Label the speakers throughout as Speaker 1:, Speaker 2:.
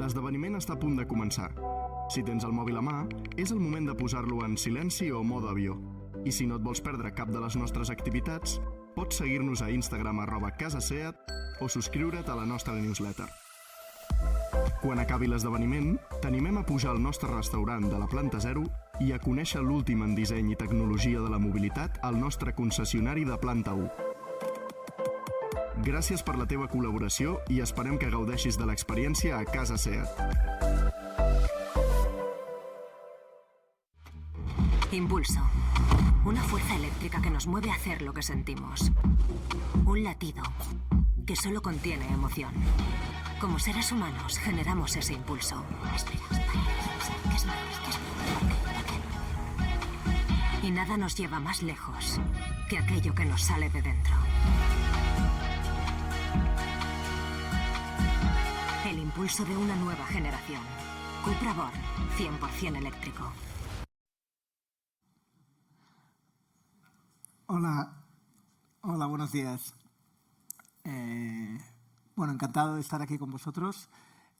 Speaker 1: L'esdeveniment està a punt de començar. Si tens el mòbil a mà, és el moment de posar-lo en silenci o mode avió. I si no et vols perdre cap de les nostres activitats, pots seguir-nos a Instagram @casaseat o subscriure't a la nostra newsletter. Quan acabi l'esdeveniment, t'animem a pujar al nostre restaurant de la planta 0 i a conèixer l'últim en disseny i tecnologia de la mobilitat al nostre concessionari de planta 1. Gràcies per la teva col·laboració i esperem que gaudeixis de l'experiència a Casa Seat.
Speaker 2: Impulso. Una fuerza eléctrica que nos mueve a hacer lo que sentimos. Un latido que solo contiene emoción. Como seres humanos generamos ese impulso. Espera, ¿qué es malo? Y nada nos lleva más lejos que aquello que nos sale de dentro. El impulso de una nueva generación. Cupra Born, 100% eléctrico.
Speaker 3: Hola, buenos días. Bueno, encantado de estar aquí con vosotros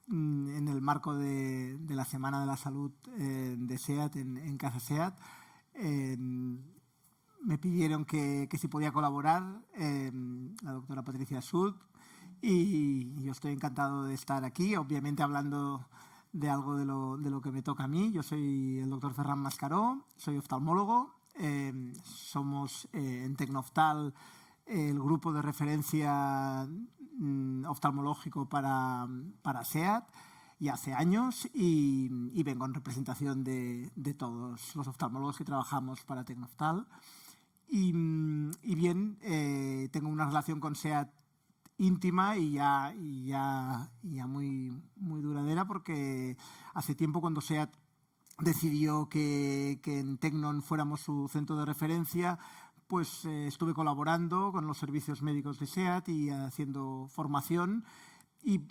Speaker 3: en el marco de la Semana de la Salud de SEAT en Casa SEAT. Me pidieron que si podía colaborar la doctora Patricia Sud y yo estoy encantado de estar aquí, obviamente hablando de algo de lo que me toca a mí. Yo soy el doctor Ferran Mascaró, soy oftalmólogo. Somos en Tecnoftal el grupo de referencia oftalmológico para SEAT y hace años y vengo en representación de todos los oftalmólogos que trabajamos para Tecnoftal y bien, tengo una relación con SEAT íntima y ya muy duradera, porque hace tiempo, cuando SEAT decidió que en Tecnon fuéramos su centro de referencia, pues estuve colaborando con los servicios médicos de SEAT y haciendo formación, y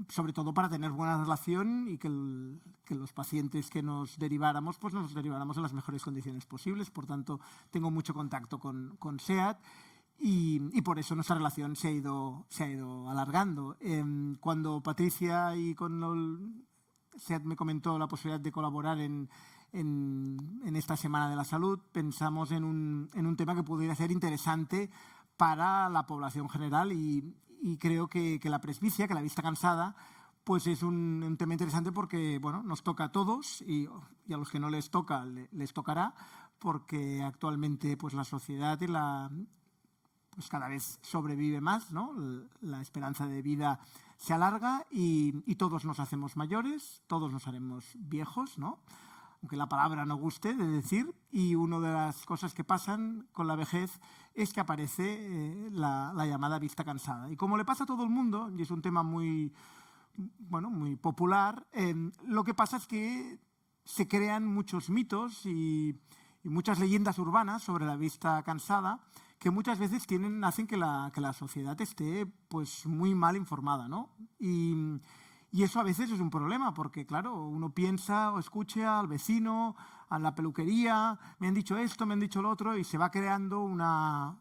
Speaker 3: sobre todo para tener buena relación y que los pacientes que nos deriváramos, pues nos deriváramos en las mejores condiciones posibles. Por tanto, tengo mucho contacto con SEAT y por eso nuestra relación se ha ido alargando. Cuando Patricia y con SEAT me comentó la posibilidad de colaborar en esta Semana de la Salud, pensamos en un tema que pudiera ser interesante para la población general y creo que la presbicia, que la vista cansada, pues es un tema interesante porque, bueno, nos toca a todos y a los que no les toca, les tocará, porque actualmente pues la sociedad pues cada vez sobrevive más, ¿no? La esperanza de vida se alarga y todos nos hacemos mayores, todos nos haremos viejos, ¿no? Aunque la palabra no guste de decir, y una de las cosas que pasan con la vejez es que aparece la llamada vista cansada. Y como le pasa a todo el mundo, y es un tema muy popular, lo que pasa es que se crean muchos mitos y muchas leyendas urbanas sobre la vista cansada, que muchas veces hacen que la sociedad esté pues muy mal informada, ¿no? Y eso a veces es un problema, porque claro, uno piensa o escucha al vecino, a la peluquería, me han dicho esto, me han dicho lo otro, y se va creando una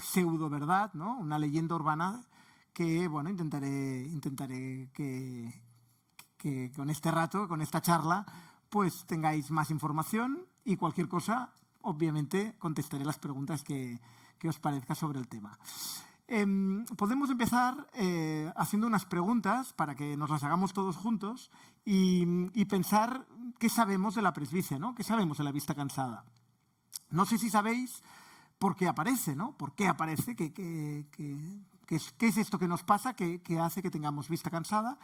Speaker 3: pseudo verdad, ¿no? Una leyenda urbana que, bueno, intentaré que con este rato, con esta charla, pues tengáis más información, y cualquier cosa, obviamente, contestaré las preguntas que os parezca sobre el tema. Podemos empezar haciendo unas preguntas para que nos las hagamos todos juntos y pensar qué sabemos de la presbicia, ¿no? ¿Qué sabemos de la vista cansada? No sé si sabéis por qué aparece, ¿no? ¿Por qué aparece? ¿Qué es esto que nos pasa que hace que tengamos vista cansada?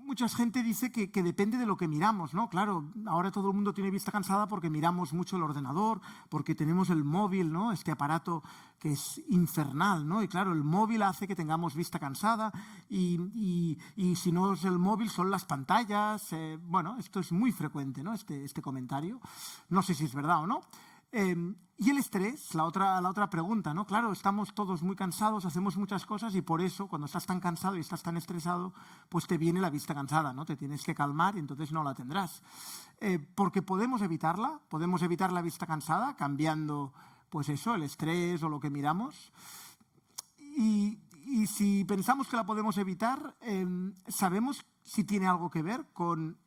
Speaker 3: Mucha gente dice que depende de lo que miramos, ¿no? Claro, ahora todo el mundo tiene vista cansada porque miramos mucho el ordenador, porque tenemos el móvil, ¿no? Este aparato que es infernal, ¿no? Y claro, el móvil hace que tengamos vista cansada y si no es el móvil, son las pantallas. Bueno, esto es muy frecuente, ¿no? Este comentario. No sé si es verdad o no. Y el estrés, la otra pregunta, ¿no? Claro, estamos todos muy cansados, hacemos muchas cosas y por eso, cuando estás tan cansado y estás tan estresado, pues te viene la vista cansada, ¿no? Te tienes que calmar y entonces no la tendrás. Porque podemos evitar la vista cansada cambiando, pues eso, el estrés o lo que miramos. Y si pensamos que la podemos evitar, sabemos sí tiene algo que ver con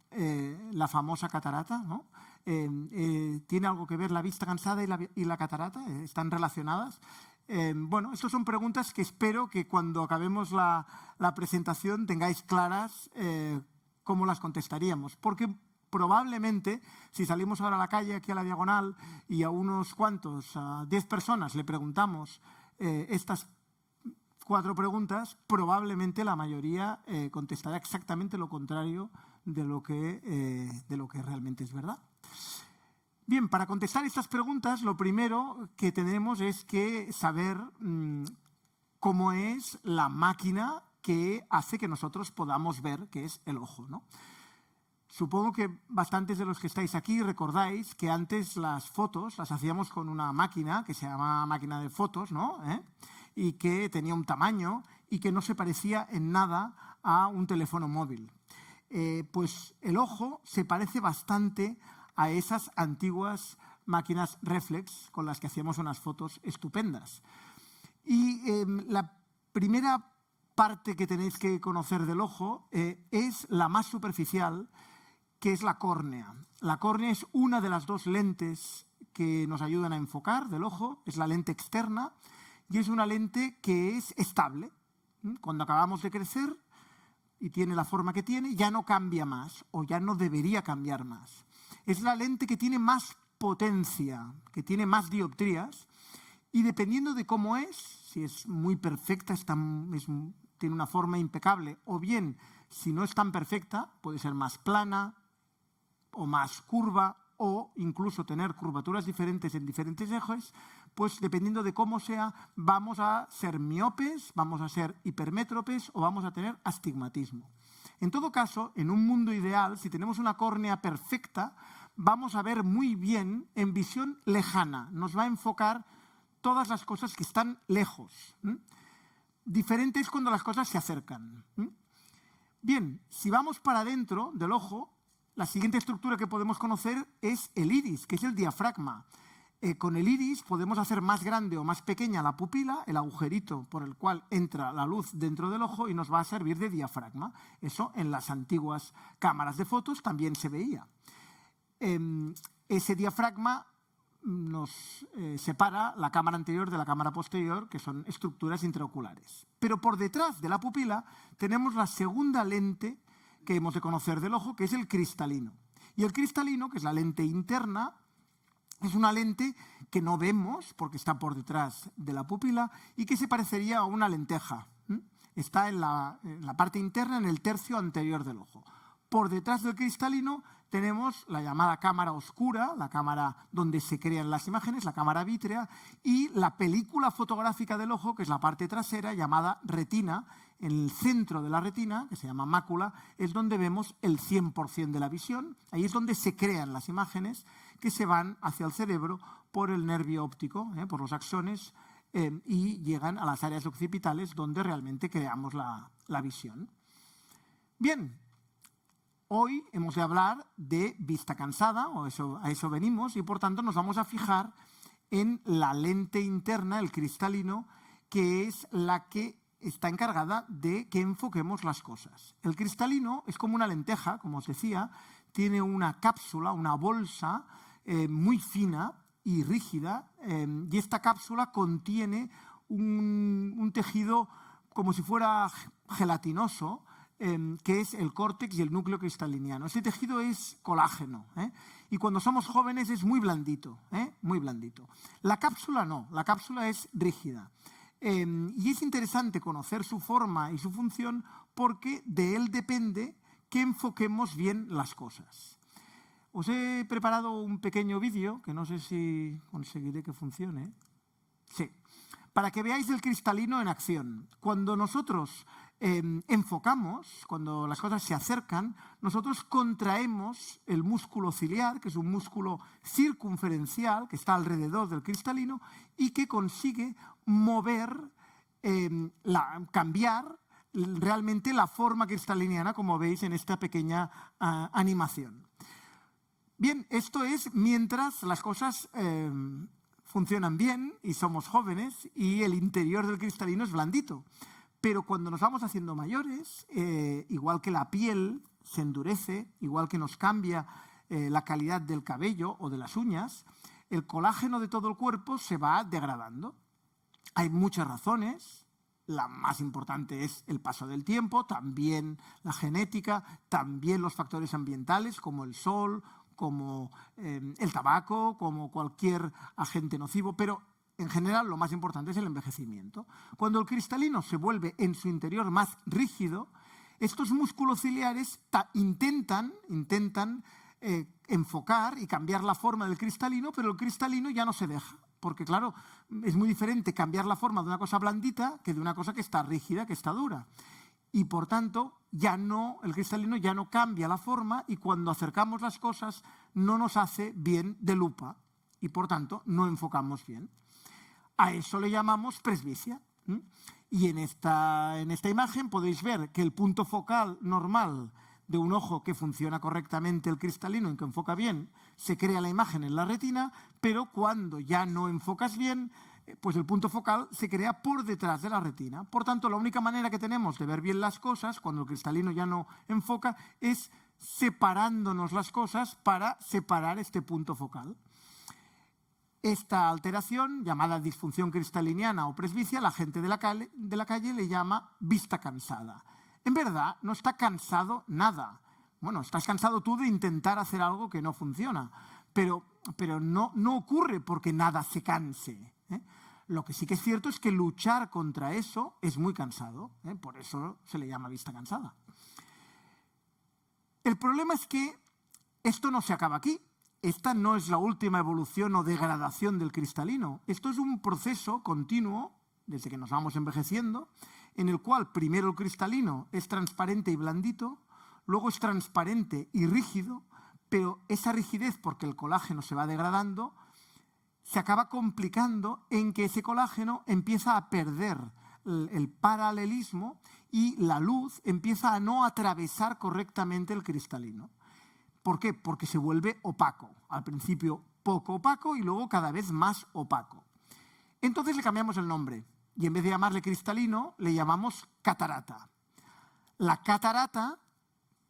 Speaker 3: la famosa catarata, ¿no? ¿Tiene algo que ver la vista cansada y la catarata? ¿Están relacionadas? Bueno, estas son preguntas que espero que cuando acabemos la presentación tengáis claras cómo las contestaríamos. Porque probablemente, si salimos ahora a la calle, aquí a la diagonal, y a unos cuantos, a 10 personas, le preguntamos estas 4 preguntas, probablemente la mayoría contestará exactamente lo contrario de lo que realmente es verdad. Bien, para contestar estas preguntas, lo primero que tenemos es que saber cómo es la máquina que hace que nosotros podamos ver, que es el ojo, ¿no? Supongo que bastantes de los que estáis aquí recordáis que antes las fotos las hacíamos con una máquina que se llama máquina de fotos, ¿no? Y que tenía un tamaño y que no se parecía en nada a un teléfono móvil. Pues el ojo se parece bastante a esas antiguas máquinas reflex con las que hacíamos unas fotos estupendas. Y la primera parte que tenéis que conocer del ojo es la más superficial, que es la córnea. La córnea es una de las 2 lentes que nos ayudan a enfocar del ojo, es la lente externa y es una lente que es estable. Cuando acabamos de crecer y tiene la forma que tiene, ya no cambia más o ya no debería cambiar más. Es la lente que tiene más potencia, que tiene más dioptrías y dependiendo de cómo es, si es muy perfecta, tiene una forma impecable o bien, si no es tan perfecta, puede ser más plana o más curva o incluso tener curvaturas diferentes en diferentes ejes, pues dependiendo de cómo sea, vamos a ser miopes, vamos a ser hipermétropes o vamos a tener astigmatismo. En todo caso, en un mundo ideal, si tenemos una córnea perfecta, vamos a ver muy bien en visión lejana. Nos va a enfocar todas las cosas que están lejos. Diferente es cuando las cosas se acercan. Bien, si vamos para adentro del ojo, la siguiente estructura que podemos conocer es el iris, que es el diafragma. Con el iris podemos hacer más grande o más pequeña la pupila, el agujerito por el cual entra la luz dentro del ojo y nos va a servir de diafragma. Eso en las antiguas cámaras de fotos también se veía. Ese diafragma nos separa la cámara anterior de la cámara posterior, que son estructuras intraoculares. Pero por detrás de la pupila tenemos la segunda lente que hemos de conocer del ojo, que es el cristalino. Y el cristalino, que es la lente interna, es una lente que no vemos porque está por detrás de la pupila y que se parecería a una lenteja. Está en la parte interna, en el tercio anterior del ojo. Por detrás del cristalino tenemos la llamada cámara oscura, la cámara donde se crean las imágenes, la cámara vítrea, y la película fotográfica del ojo, que es la parte trasera, llamada retina. En el centro de la retina, que se llama mácula, es donde vemos el 100% de la visión. Ahí es donde se crean las imágenes que se van hacia el cerebro por el nervio óptico, por los axones, y llegan a las áreas occipitales donde realmente creamos la visión. Bien. Hoy hemos de hablar de vista cansada, a eso venimos, y por tanto nos vamos a fijar en la lente interna, el cristalino, que es la que está encargada de que enfoquemos las cosas. El cristalino es como una lenteja, como os decía, tiene una cápsula, una bolsa muy fina y rígida, y esta cápsula contiene un tejido como si fuera gelatinoso, que es el córtex y el núcleo cristaliniano. Ese tejido es colágeno, y cuando somos jóvenes es muy blandito, muy blandito. La cápsula no, la cápsula es rígida. Y es interesante conocer su forma y su función porque de él depende que enfoquemos bien las cosas. Os he preparado un pequeño vídeo, que no sé si conseguiré que funcione. Sí, para que veáis el cristalino en acción. Cuando nosotros enfocamos, cuando las cosas se acercan, nosotros contraemos el músculo ciliar, que es un músculo circunferencial que está alrededor del cristalino y que consigue mover, cambiar realmente la forma cristaliniana, como veis en esta pequeña animación. Bien, esto es mientras las cosas funcionan bien y somos jóvenes y el interior del cristalino es blandito. Pero cuando nos vamos haciendo mayores, igual que la piel se endurece, igual que nos cambia la calidad del cabello o de las uñas, el colágeno de todo el cuerpo se va degradando. Hay muchas razones. La más importante es el paso del tiempo, también la genética, también los factores ambientales como el sol, como el tabaco, como cualquier agente nocivo, pero en general lo más importante es el envejecimiento. Cuando el cristalino se vuelve en su interior más rígido, estos músculos ciliares intentan enfocar y cambiar la forma del cristalino, pero el cristalino ya no se deja. Porque, claro, es muy diferente cambiar la forma de una cosa blandita que de una cosa que está rígida, que está dura. Y, por tanto, el cristalino ya no cambia la forma y cuando acercamos las cosas no nos hace bien de lupa y, por tanto, no enfocamos bien. A eso le llamamos presbicia. Y en esta imagen podéis ver que el punto focal normal de un ojo que funciona correctamente el cristalino y que enfoca bien, se crea la imagen en la retina, pero cuando ya no enfocas bien, pues el punto focal se crea por detrás de la retina. Por tanto, la única manera que tenemos de ver bien las cosas, cuando el cristalino ya no enfoca, es separándonos las cosas para separar este punto focal. Esta alteración, llamada disfunción cristaliniana o presbicia, la gente de la calle le llama vista cansada. En verdad, no está cansado nada. Bueno, estás cansado tú de intentar hacer algo que no funciona, pero no ocurre porque nada se canse. Lo que sí que es cierto es que luchar contra eso es muy cansado. Por eso se le llama vista cansada. El problema es que esto no se acaba aquí. Esta no es la última evolución o degradación del cristalino. Esto es un proceso continuo, desde que nos vamos envejeciendo, en el cual primero el cristalino es transparente y blandito, luego es transparente y rígido, pero esa rigidez, porque el colágeno se va degradando, se acaba complicando en que ese colágeno empieza a perder el paralelismo y la luz empieza a no atravesar correctamente el cristalino. ¿Por qué? Porque se vuelve opaco. Al principio poco opaco y luego cada vez más opaco. Entonces le cambiamos el nombre. Y en vez de llamarle cristalino, le llamamos catarata. La catarata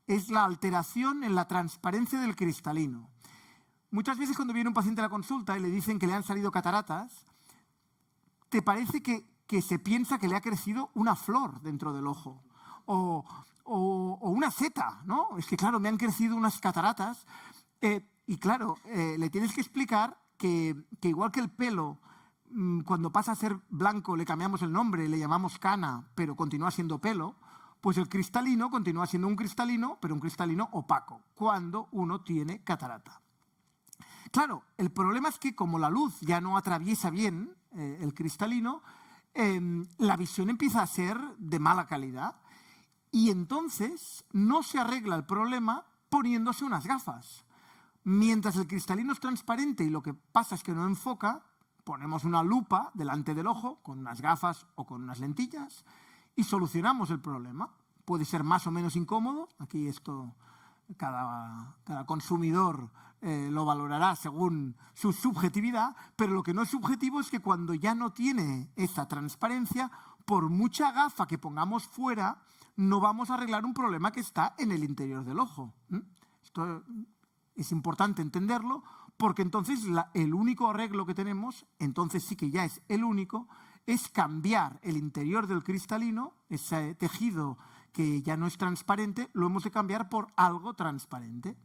Speaker 3: es la alteración en la transparencia del cristalino. Muchas veces cuando viene un paciente a la consulta y le dicen que le han salido cataratas, te parece que se piensa que le ha crecido una flor dentro del ojo o una seta, ¿no? Es que, claro, me han crecido unas cataratas y, claro, le tienes que explicar que igual que el pelo, cuando pasa a ser blanco le cambiamos el nombre, le llamamos cana, pero continúa siendo pelo, pues el cristalino continúa siendo un cristalino, pero un cristalino opaco, cuando uno tiene catarata. Claro, el problema es que como la luz ya no atraviesa bien el cristalino, la visión empieza a ser de mala calidad y entonces no se arregla el problema poniéndose unas gafas. Mientras el cristalino es transparente y lo que pasa es que no enfoca, ponemos una lupa delante del ojo con unas gafas o con unas lentillas y solucionamos el problema. Puede ser más o menos incómodo, aquí esto cada consumidor lo valorará según su subjetividad, pero lo que no es subjetivo es que cuando ya no tiene esa transparencia, por mucha gafa que pongamos fuera, no vamos a arreglar un problema que está en el interior del ojo. Esto es importante entenderlo, porque entonces el único arreglo que tenemos, entonces sí que ya es el único, es cambiar el interior del cristalino, ese tejido que ya no es transparente, lo hemos de cambiar por algo transparente.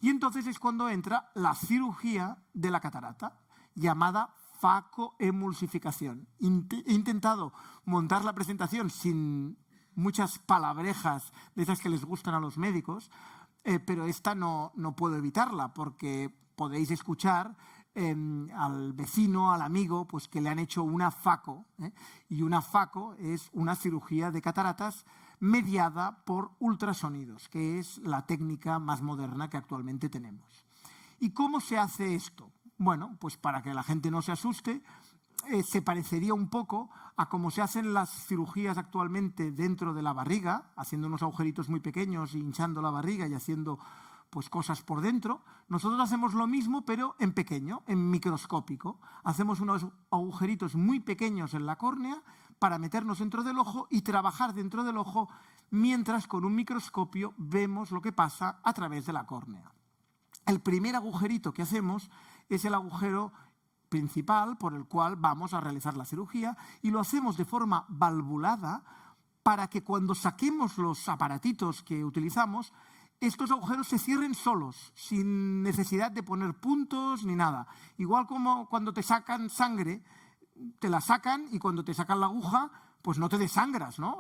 Speaker 3: Y entonces es cuando entra la cirugía de la catarata, llamada facoemulsificación. He intentado montar la presentación sin muchas palabrejas de esas que les gustan a los médicos, pero esta no puedo evitarla porque podéis escuchar al vecino, al amigo, pues que le han hecho una faco, y una faco es una cirugía de cataratas mediada por ultrasonidos, que es la técnica más moderna que actualmente tenemos. ¿Y cómo se hace esto? Bueno, pues para que la gente no se asuste, se parecería un poco a cómo se hacen las cirugías actualmente dentro de la barriga, haciendo unos agujeritos muy pequeños, hinchando la barriga y haciendo pues cosas por dentro. Nosotros hacemos lo mismo, pero en pequeño, en microscópico. Hacemos unos agujeritos muy pequeños en la córnea para meternos dentro del ojo y trabajar dentro del ojo mientras con un microscopio vemos lo que pasa a través de la córnea. El primer agujerito que hacemos es el agujero principal por el cual vamos a realizar la cirugía y lo hacemos de forma valvulada para que cuando saquemos los aparatitos que utilizamos, estos agujeros se cierren solos, sin necesidad de poner puntos ni nada. Igual como cuando te sacan sangre, te la sacan y cuando te sacan la aguja, pues no te desangras, ¿no?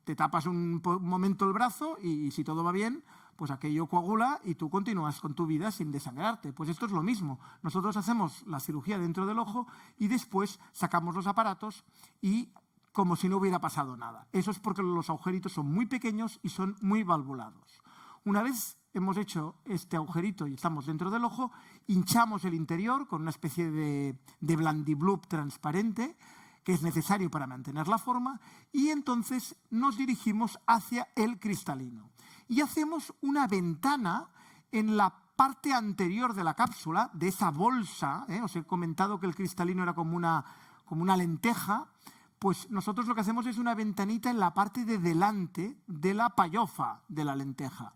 Speaker 3: Te tapas un momento el brazo y si todo va bien, pues aquello coagula y tú continúas con tu vida sin desangrarte. Pues esto es lo mismo. Nosotros hacemos la cirugía dentro del ojo y después sacamos los aparatos y como si no hubiera pasado nada. Eso es porque los agujeritos son muy pequeños y son muy valvulados. Una vez hemos hecho este agujerito y estamos dentro del ojo, hinchamos el interior con una especie de blandiblub transparente que es necesario para mantener la forma y entonces nos dirigimos hacia el cristalino. Y hacemos una ventana en la parte anterior de la cápsula, de esa bolsa. Os he comentado que el cristalino era como una lenteja. Pues nosotros lo que hacemos es una ventanita en la parte de delante de la payofa de la lenteja.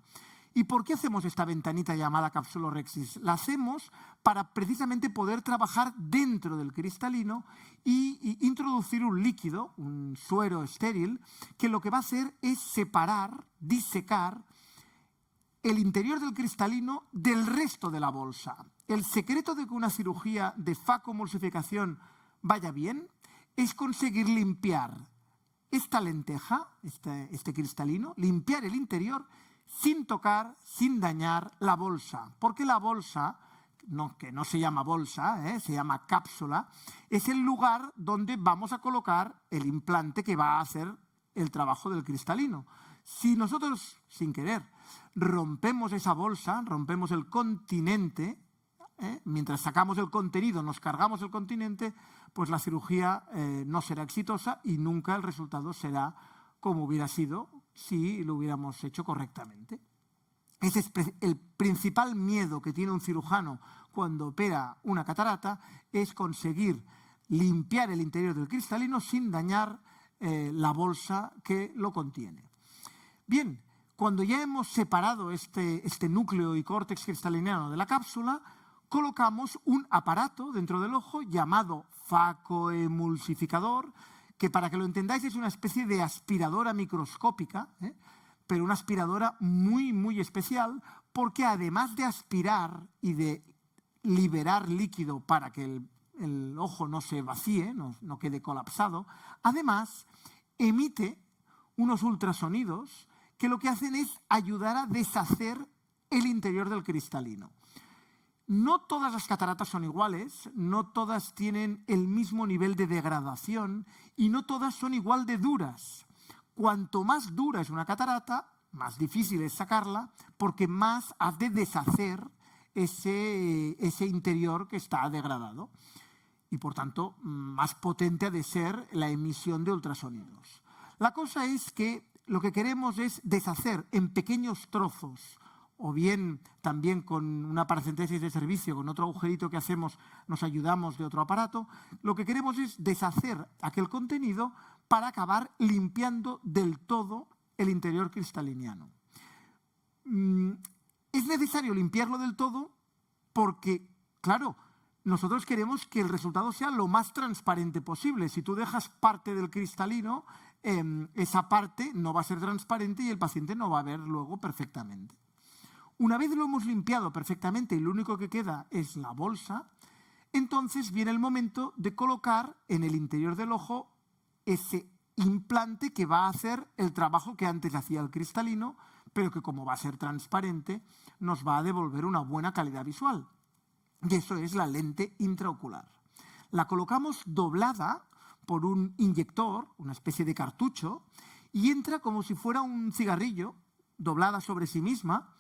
Speaker 3: ¿Y por qué hacemos esta ventanita llamada capsulorhexis? La hacemos para precisamente poder trabajar dentro del cristalino y introducir un líquido, un suero estéril, que lo que va a hacer es separar, disecar el interior del cristalino del resto de la bolsa. El secreto de que una cirugía de facomulsificación vaya bien es conseguir limpiar esta lenteja, este cristalino, limpiar el interior sin tocar, sin dañar la bolsa. Porque la bolsa, que no se llama bolsa, se llama cápsula, es el lugar donde vamos a colocar el implante que va a hacer el trabajo del cristalino. Si nosotros, sin querer, rompemos esa bolsa, rompemos el continente, mientras sacamos el contenido, nos cargamos el continente, pues la cirugía no será exitosa y nunca el resultado será como hubiera sido si lo hubiéramos hecho correctamente. Ese es el principal miedo que tiene un cirujano cuando opera una catarata, es conseguir limpiar el interior del cristalino sin dañar la bolsa que lo contiene. Bien, cuando ya hemos separado este núcleo y córtex cristaliniano de la cápsula, colocamos un aparato dentro del ojo llamado facoemulsificador, que para que lo entendáis es una especie de aspiradora microscópica, pero una aspiradora muy, muy especial, porque además de aspirar y de liberar líquido para que el ojo no se vacíe, no quede colapsado, además emite unos ultrasonidos que lo que hacen es ayudar a deshacer el interior del cristalino. No todas las cataratas son iguales, no todas tienen el mismo nivel de degradación y no todas son igual de duras. Cuanto más dura es una catarata, más difícil es sacarla porque más has de deshacer ese interior que está degradado. Y por tanto, más potente ha de ser la emisión de ultrasonidos. La cosa es que lo que queremos es deshacer en pequeños trozos, o bien también con una paracentesis de servicio, con otro agujerito que hacemos, nos ayudamos de otro aparato. Lo que queremos es deshacer aquel contenido para acabar limpiando del todo el interior cristaliniano. Es necesario limpiarlo del todo porque, claro, nosotros queremos que el resultado sea lo más transparente posible. Si tú dejas parte del cristalino, esa parte no va a ser transparente y el paciente no va a ver luego perfectamente. Una vez lo hemos limpiado perfectamente y lo único que queda es la bolsa, entonces viene el momento de colocar en el interior del ojo ese implante que va a hacer el trabajo que antes hacía el cristalino, pero que como va a ser transparente, nos va a devolver una buena calidad visual. Y eso es la lente intraocular. La colocamos doblada por un inyector, una especie de cartucho, y entra como si fuera un cigarrillo, doblada sobre sí misma,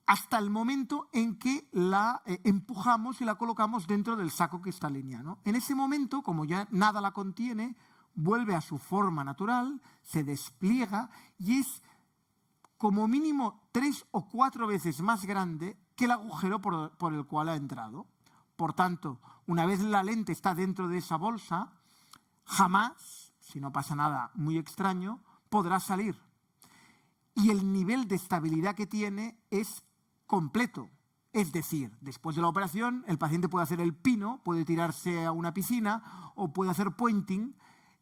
Speaker 3: hasta el momento en que la empujamos y la colocamos dentro del saco cristaliniano. En ese momento, como ya nada la contiene, vuelve a su forma natural, se despliega y es como mínimo 3 o 4 veces más grande que el agujero por el cual ha entrado. Por tanto, una vez la lente está dentro de esa bolsa, jamás, si no pasa nada muy extraño, podrá salir. Y el nivel de estabilidad que tiene es completo. Es decir, después de la operación, el paciente puede hacer el pino, puede tirarse a una piscina o puede hacer puenting,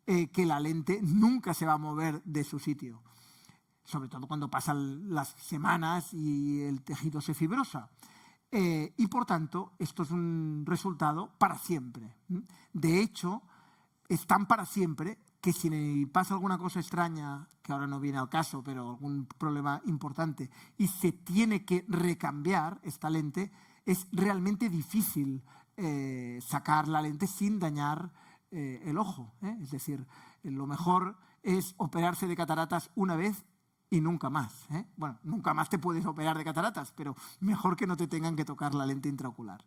Speaker 3: que la lente nunca se va a mover de su sitio. Sobre todo cuando pasan las semanas y el tejido se fibrosa. Y por tanto, esto es un resultado para siempre. De hecho, es tan para siempre que si pasa alguna cosa extraña, que ahora no viene al caso, pero algún problema importante, y se tiene que recambiar esta lente, es realmente difícil sacar la lente sin dañar el ojo. Es decir, lo mejor es operarse de cataratas una vez y nunca más. Bueno, nunca más te puedes operar de cataratas, pero mejor que no te tengan que tocar la lente intraocular.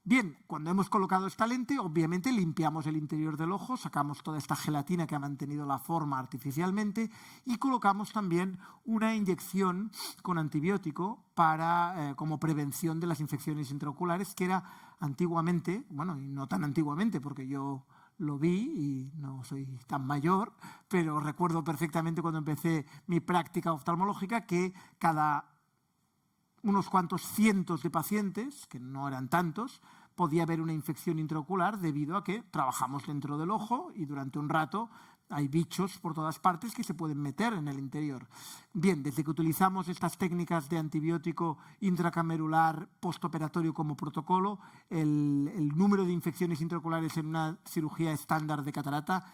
Speaker 3: Bien, cuando hemos colocado esta lente, obviamente limpiamos el interior del ojo, sacamos toda esta gelatina que ha mantenido la forma artificialmente y colocamos también una inyección con antibiótico como prevención de las infecciones intraoculares, que era antiguamente, bueno, y no tan antiguamente porque yo lo vi y no soy tan mayor, pero recuerdo perfectamente cuando empecé mi práctica oftalmológica que cada unos cuantos cientos de pacientes, que no eran tantos, podía haber una infección intraocular debido a que trabajamos dentro del ojo y durante un rato hay bichos por todas partes que se pueden meter en el interior. Bien, desde que utilizamos estas técnicas de antibiótico intracamerular postoperatorio como protocolo, el número de infecciones intraoculares en una cirugía estándar de catarata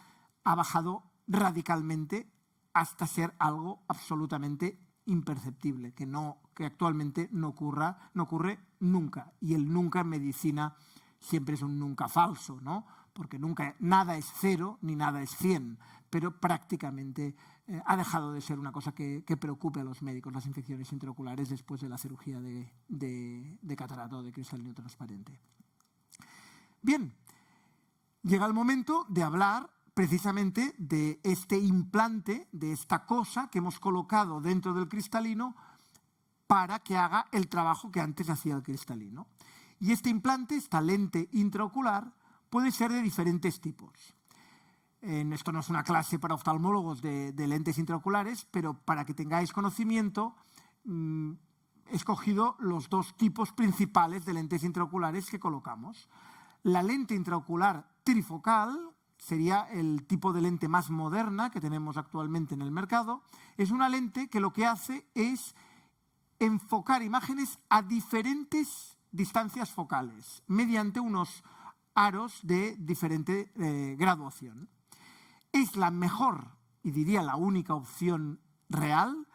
Speaker 3: ha bajado radicalmente hasta ser algo absolutamente imperceptible, que actualmente no ocurre nunca. Y el nunca en medicina siempre es un nunca falso, ¿no? Porque nunca, nada es 0 ni nada es 100, pero prácticamente ha dejado de ser una cosa que preocupe a los médicos, las infecciones intraoculares después de la cirugía de catarata o de cristalino transparente. Bien, llega el momento de hablar precisamente de este implante, de esta cosa que hemos colocado dentro del cristalino para que haga el trabajo que antes hacía el cristalino. Y este implante, esta lente intraocular, puede ser de diferentes tipos. Esto no es una clase para oftalmólogos de lentes intraoculares, pero para que tengáis conocimiento, he escogido los dos tipos principales de lentes intraoculares que colocamos. La lente intraocular trifocal sería el tipo de lente más moderna que tenemos actualmente en el mercado. Es una lente que lo que hace es enfocar imágenes a diferentes distancias focales mediante unos aros de diferente graduación. Es la mejor, y diría la única opción real,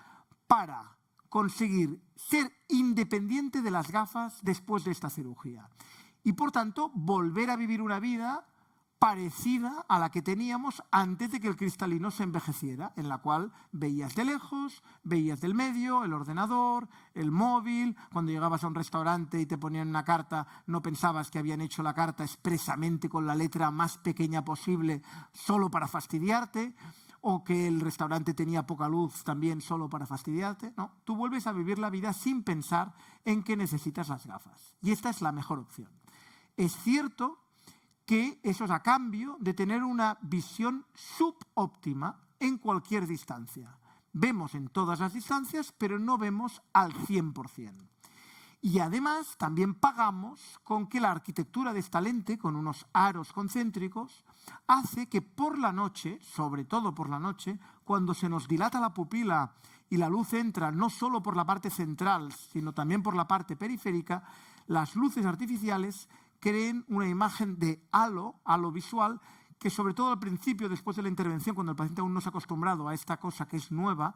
Speaker 3: para conseguir ser independiente de las gafas después de esta cirugía. Y por tanto, volver a vivir una vida parecida a la que teníamos antes de que el cristalino se envejeciera, en la cual veías de lejos, veías del medio, el ordenador, el móvil. Cuando llegabas a un restaurante y te ponían una carta, no pensabas que habían hecho la carta expresamente con la letra más pequeña posible solo para fastidiarte, o que el restaurante tenía poca luz también solo para fastidiarte. No, tú vuelves a vivir la vida sin pensar en que necesitas las gafas. Y esta es la mejor opción. Es cierto que eso es a cambio de tener una visión subóptima en cualquier distancia. Vemos en todas las distancias, pero no vemos al 100%. Y además también pagamos con que la arquitectura de esta lente, con unos aros concéntricos, hace que por la noche, sobre todo por la noche, cuando se nos dilata la pupila y la luz entra no solo por la parte central, sino también por la parte periférica, las luces artificiales creen una imagen de halo visual, que sobre todo al principio, después de la intervención, cuando el paciente aún no se ha acostumbrado a esta cosa que es nueva,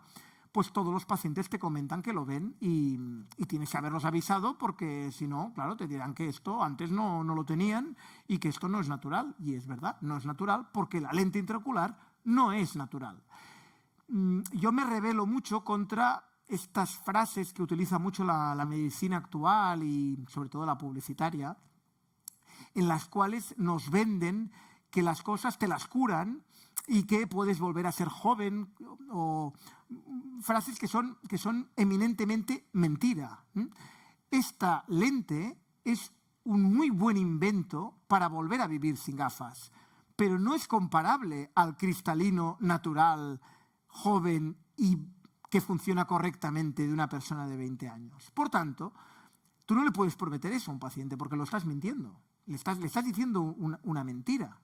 Speaker 3: pues todos los pacientes te comentan que lo ven y tienes que haberlos avisado, porque si no, claro, te dirán que esto antes no lo tenían y que esto no es natural. Y es verdad, no es natural porque la lente intraocular no es natural. Yo me rebelo mucho contra estas frases que utiliza mucho la medicina actual y sobre todo la publicitaria, en las cuales nos venden que las cosas te las curan y que puedes volver a ser joven, o frases que son eminentemente mentira. Esta lente es un muy buen invento para volver a vivir sin gafas, pero no es comparable al cristalino natural, joven y que funciona correctamente de una persona de 20 años. Por tanto, tú no le puedes prometer eso a un paciente porque lo estás mintiendo. Le estás diciendo una mentira.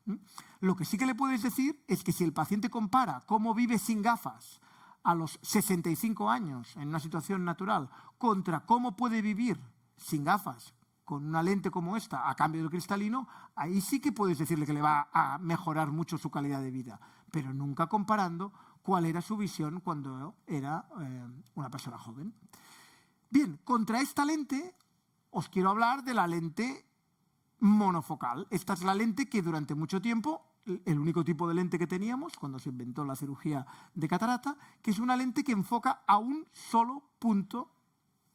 Speaker 3: Lo que sí que le puedes decir es que si el paciente compara cómo vive sin gafas a los 65 años en una situación natural contra cómo puede vivir sin gafas con una lente como esta a cambio del cristalino, ahí sí que puedes decirle que le va a mejorar mucho su calidad de vida, pero nunca comparando cuál era su visión cuando era una persona joven. Bien, contra esta lente os quiero hablar de la lente monofocal. Esta es la lente que durante mucho tiempo, el único tipo de lente que teníamos cuando se inventó la cirugía de catarata, que es una lente que enfoca a un solo punto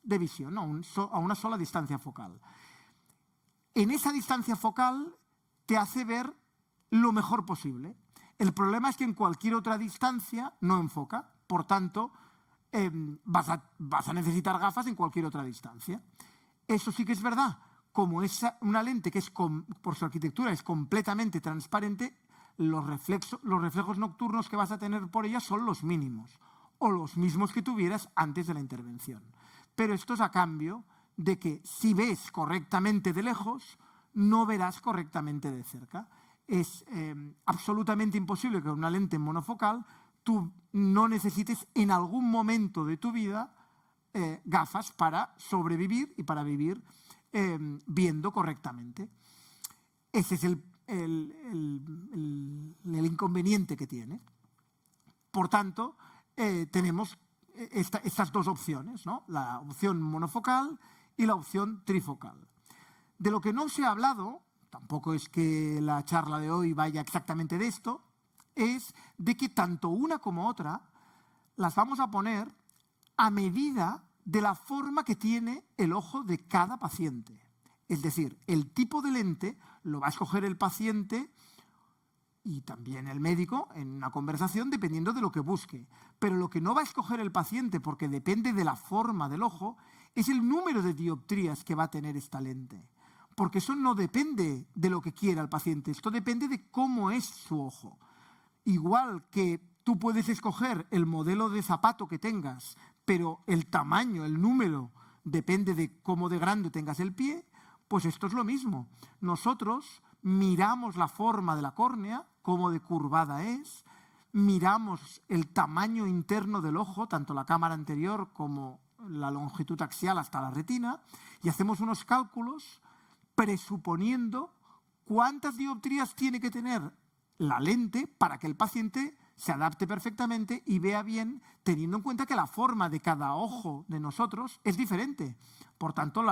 Speaker 3: de visión, a una sola distancia focal. En esa distancia focal te hace ver lo mejor posible. El problema es que en cualquier otra distancia no enfoca, por tanto, vas a necesitar gafas en cualquier otra distancia. Eso sí que es verdad. Como es una lente que por su arquitectura es completamente transparente, los reflejos nocturnos que vas a tener por ella son los mínimos, o los mismos que tuvieras antes de la intervención. Pero esto es a cambio de que si ves correctamente de lejos, no verás correctamente de cerca. Es absolutamente imposible que con una lente monofocal tú no necesites en algún momento de tu vida gafas para sobrevivir y para vivir viendo correctamente. Ese es el inconveniente que tiene. Por tanto, tenemos estas dos opciones, ¿no? La opción monofocal y la opción trifocal. De lo que no se ha hablado, tampoco es que la charla de hoy vaya exactamente de esto, es de que tanto una como otra las vamos a poner a medida de la forma que tiene el ojo de cada paciente. Es decir, el tipo de lente lo va a escoger el paciente y también el médico en una conversación dependiendo de lo que busque. Pero lo que no va a escoger el paciente, porque depende de la forma del ojo, es el número de dioptrías que va a tener esta lente. Porque eso no depende de lo que quiera el paciente, esto depende de cómo es su ojo. Igual que tú puedes escoger el modelo de zapato que tengas, pero el tamaño, el número, depende de cómo de grande tengas el pie, pues esto es lo mismo. Nosotros miramos la forma de la córnea, cómo de curvada es, miramos el tamaño interno del ojo, tanto la cámara anterior como la longitud axial hasta la retina, y hacemos unos cálculos presuponiendo cuántas dioptrías tiene que tener la lente para que el paciente se adapte perfectamente y vea bien, teniendo en cuenta que la forma de cada ojo de nosotros es diferente. Por tanto,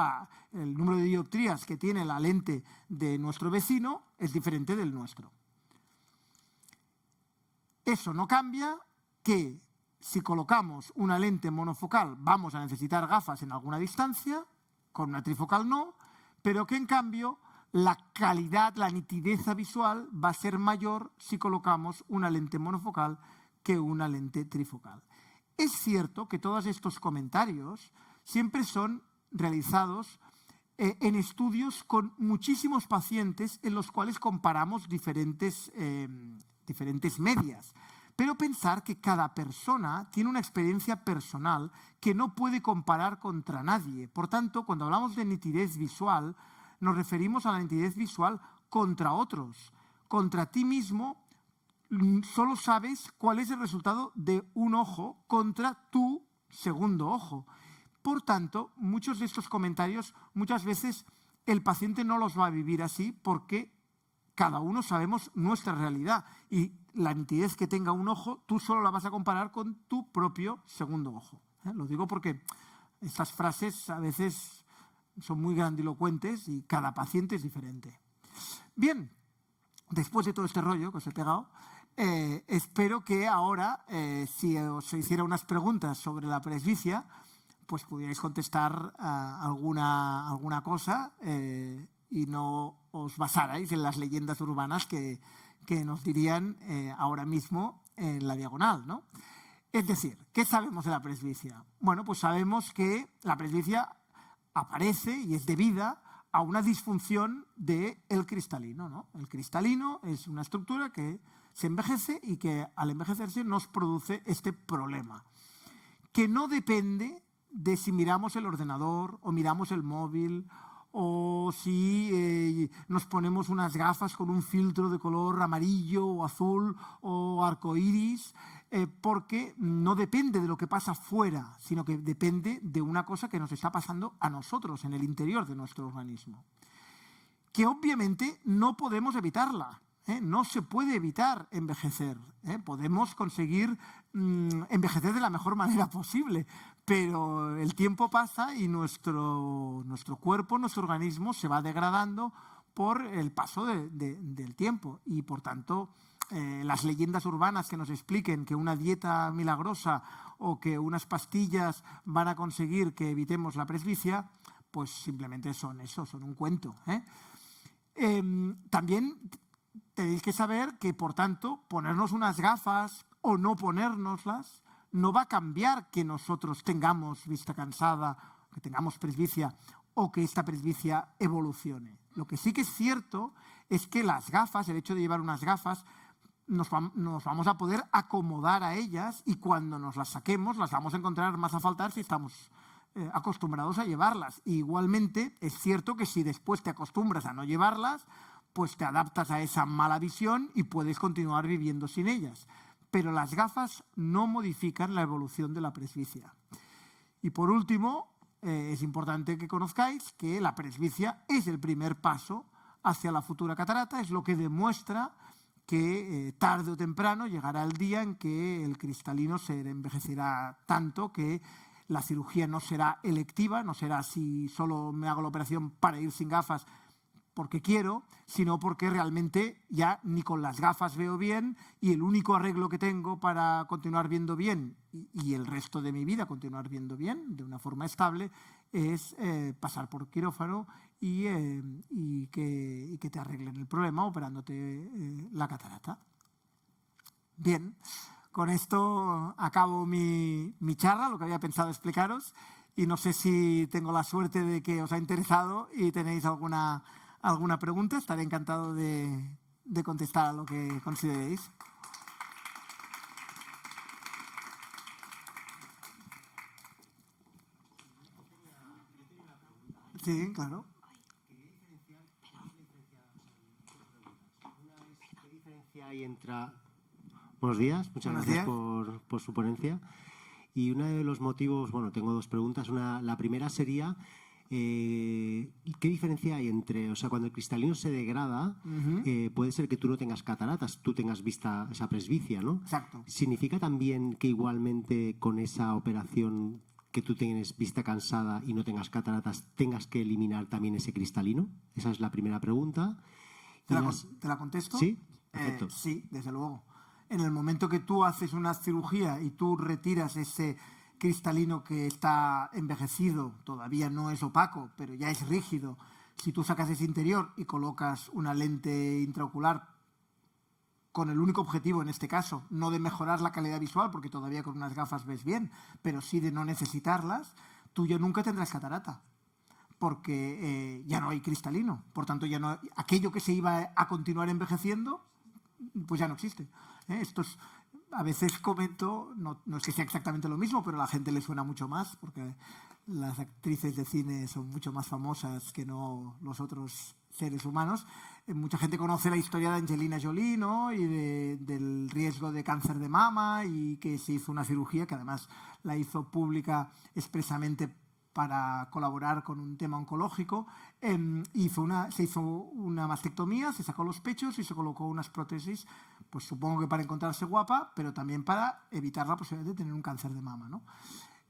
Speaker 3: el número de dioptrías que tiene la lente de nuestro vecino es diferente del nuestro. Eso no cambia que si colocamos una lente monofocal vamos a necesitar gafas en alguna distancia, con una trifocal no, pero que en cambio la calidad, la nitidez visual va a ser mayor si colocamos una lente monofocal que una lente trifocal. Es cierto que todos estos comentarios siempre son realizados en estudios con muchísimos pacientes en los cuales comparamos diferentes medias. Pero pensar que cada persona tiene una experiencia personal que no puede comparar contra nadie. Por tanto, cuando hablamos de nitidez visual, nos referimos a la nitidez visual contra otros. Contra ti mismo, solo sabes cuál es el resultado de un ojo contra tu segundo ojo. Por tanto, muchos de estos comentarios, muchas veces el paciente no los va a vivir así porque cada uno sabemos nuestra realidad y la nitidez que tenga un ojo, tú solo la vas a comparar con tu propio segundo ojo. Lo digo porque estas frases a veces son muy grandilocuentes y cada paciente es diferente. Bien, después de todo este rollo que os he pegado, espero que ahora, si os hiciera unas preguntas sobre la presbicia, pues pudierais contestar alguna cosa y no os basarais en las leyendas urbanas que nos dirían ahora mismo en la diagonal, ¿no? Es decir, ¿qué sabemos de la presbicia? Bueno, pues sabemos que la presbicia aparece y es debida a una disfunción del cristalino, ¿no? El cristalino es una estructura que se envejece y que al envejecerse nos produce este problema, que no depende de si miramos el ordenador o miramos el móvil o si nos ponemos unas gafas con un filtro de color amarillo o azul o arcoíris, porque no depende de lo que pasa fuera, sino que depende de una cosa que nos está pasando a nosotros en el interior de nuestro organismo, que obviamente no podemos evitarla. No se puede evitar envejecer. Podemos conseguir envejecer de la mejor manera posible, pero el tiempo pasa y nuestro cuerpo, nuestro organismo se va degradando por el paso del tiempo y, por tanto, las leyendas urbanas que nos expliquen que una dieta milagrosa o que unas pastillas van a conseguir que evitemos la presbicia, pues simplemente son eso, son un cuento. También tenéis que saber que, por tanto, ponernos unas gafas o no ponérnoslas no va a cambiar que nosotros tengamos vista cansada, que tengamos presbicia o que esta presbicia evolucione. Lo que sí que es cierto es que las gafas, el hecho de llevar unas gafas, nos vamos a poder acomodar a ellas y cuando nos las saquemos las vamos a encontrar más a faltar si estamos acostumbrados a llevarlas. Y igualmente es cierto que si después te acostumbras a no llevarlas, pues te adaptas a esa mala visión y puedes continuar viviendo sin ellas. Pero las gafas no modifican la evolución de la presbicia. Y por último, es importante que conozcáis que la presbicia es el primer paso hacia la futura catarata, es lo que demuestra que tarde o temprano llegará el día en que el cristalino se envejecerá tanto que la cirugía no será electiva, no será si solo me hago la operación para ir sin gafas porque quiero, sino porque realmente ya ni con las gafas veo bien y el único arreglo que tengo para continuar viendo bien y el resto de mi vida continuar viendo bien de una forma estable es pasar por quirófano y que te arreglen el problema operándote la catarata. Bien, con esto acabo mi charla, lo que había pensado explicaros, y no sé si tengo la suerte de que os ha interesado y tenéis alguna pregunta. Estaré encantado de contestar a lo que consideréis. Sí, claro.
Speaker 4: ¿Qué diferencia hay entre... Buenos días, muchas gracias por su ponencia. Y uno de los motivos, bueno, tengo dos preguntas. La primera sería... ¿qué diferencia hay entre, o sea, cuando el cristalino se degrada, puede ser que tú no tengas cataratas, tú tengas vista, esa presbicia, ¿no?
Speaker 3: Exacto.
Speaker 4: ¿Significa también que igualmente con esa operación que tú tienes vista cansada y no tengas cataratas, tengas que eliminar también ese cristalino? Esa es la primera pregunta.
Speaker 3: ¿Te la contesto?
Speaker 4: Sí, perfecto.
Speaker 3: Sí, desde luego. En el momento que tú haces una cirugía y tú retiras ese cristalino que está envejecido, todavía no es opaco, pero ya es rígido. Si tú sacas ese interior y colocas una lente intraocular con el único objetivo, en este caso, no de mejorar la calidad visual, porque todavía con unas gafas ves bien, pero sí de no necesitarlas, tú ya nunca tendrás catarata, porque ya no hay cristalino. Por tanto, ya no, aquello que se iba a continuar envejeciendo, pues ya no existe. Esto es... A veces comento, no es que sea exactamente lo mismo, pero a la gente le suena mucho más, porque las actrices de cine son mucho más famosas que no los otros seres humanos. Mucha gente conoce la historia de Angelina Jolie, ¿no? Y del riesgo de cáncer de mama, y que se hizo una cirugía que además la hizo pública expresamente para colaborar con un tema oncológico. Se hizo una mastectomía, se sacó los pechos y se colocó unas prótesis, pues supongo que para encontrarse guapa, pero también para evitar la posibilidad de tener un cáncer de mama, ¿no?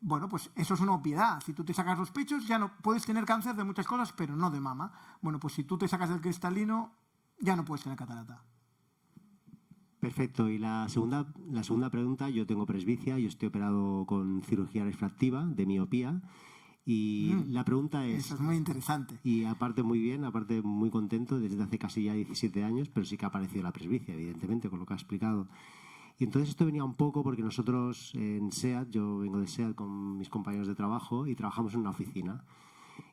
Speaker 3: Bueno, pues eso es una obviedad. Si tú te sacas los pechos, ya no puedes tener cáncer de muchas cosas, pero no de mama. Bueno, pues si tú te sacas el cristalino, ya no puedes tener catarata.
Speaker 4: Perfecto. Y la segunda pregunta, yo tengo presbicia, yo estoy operado con cirugía refractiva de miopía. Y la pregunta es...
Speaker 3: Eso es muy interesante.
Speaker 4: Y aparte muy bien, aparte muy contento, desde hace casi ya 17 años, pero sí que ha aparecido la presbicia, evidentemente, con lo que ha explicado. Y entonces esto venía un poco porque nosotros en SEAT, yo vengo de SEAT con mis compañeros de trabajo y trabajamos en una oficina.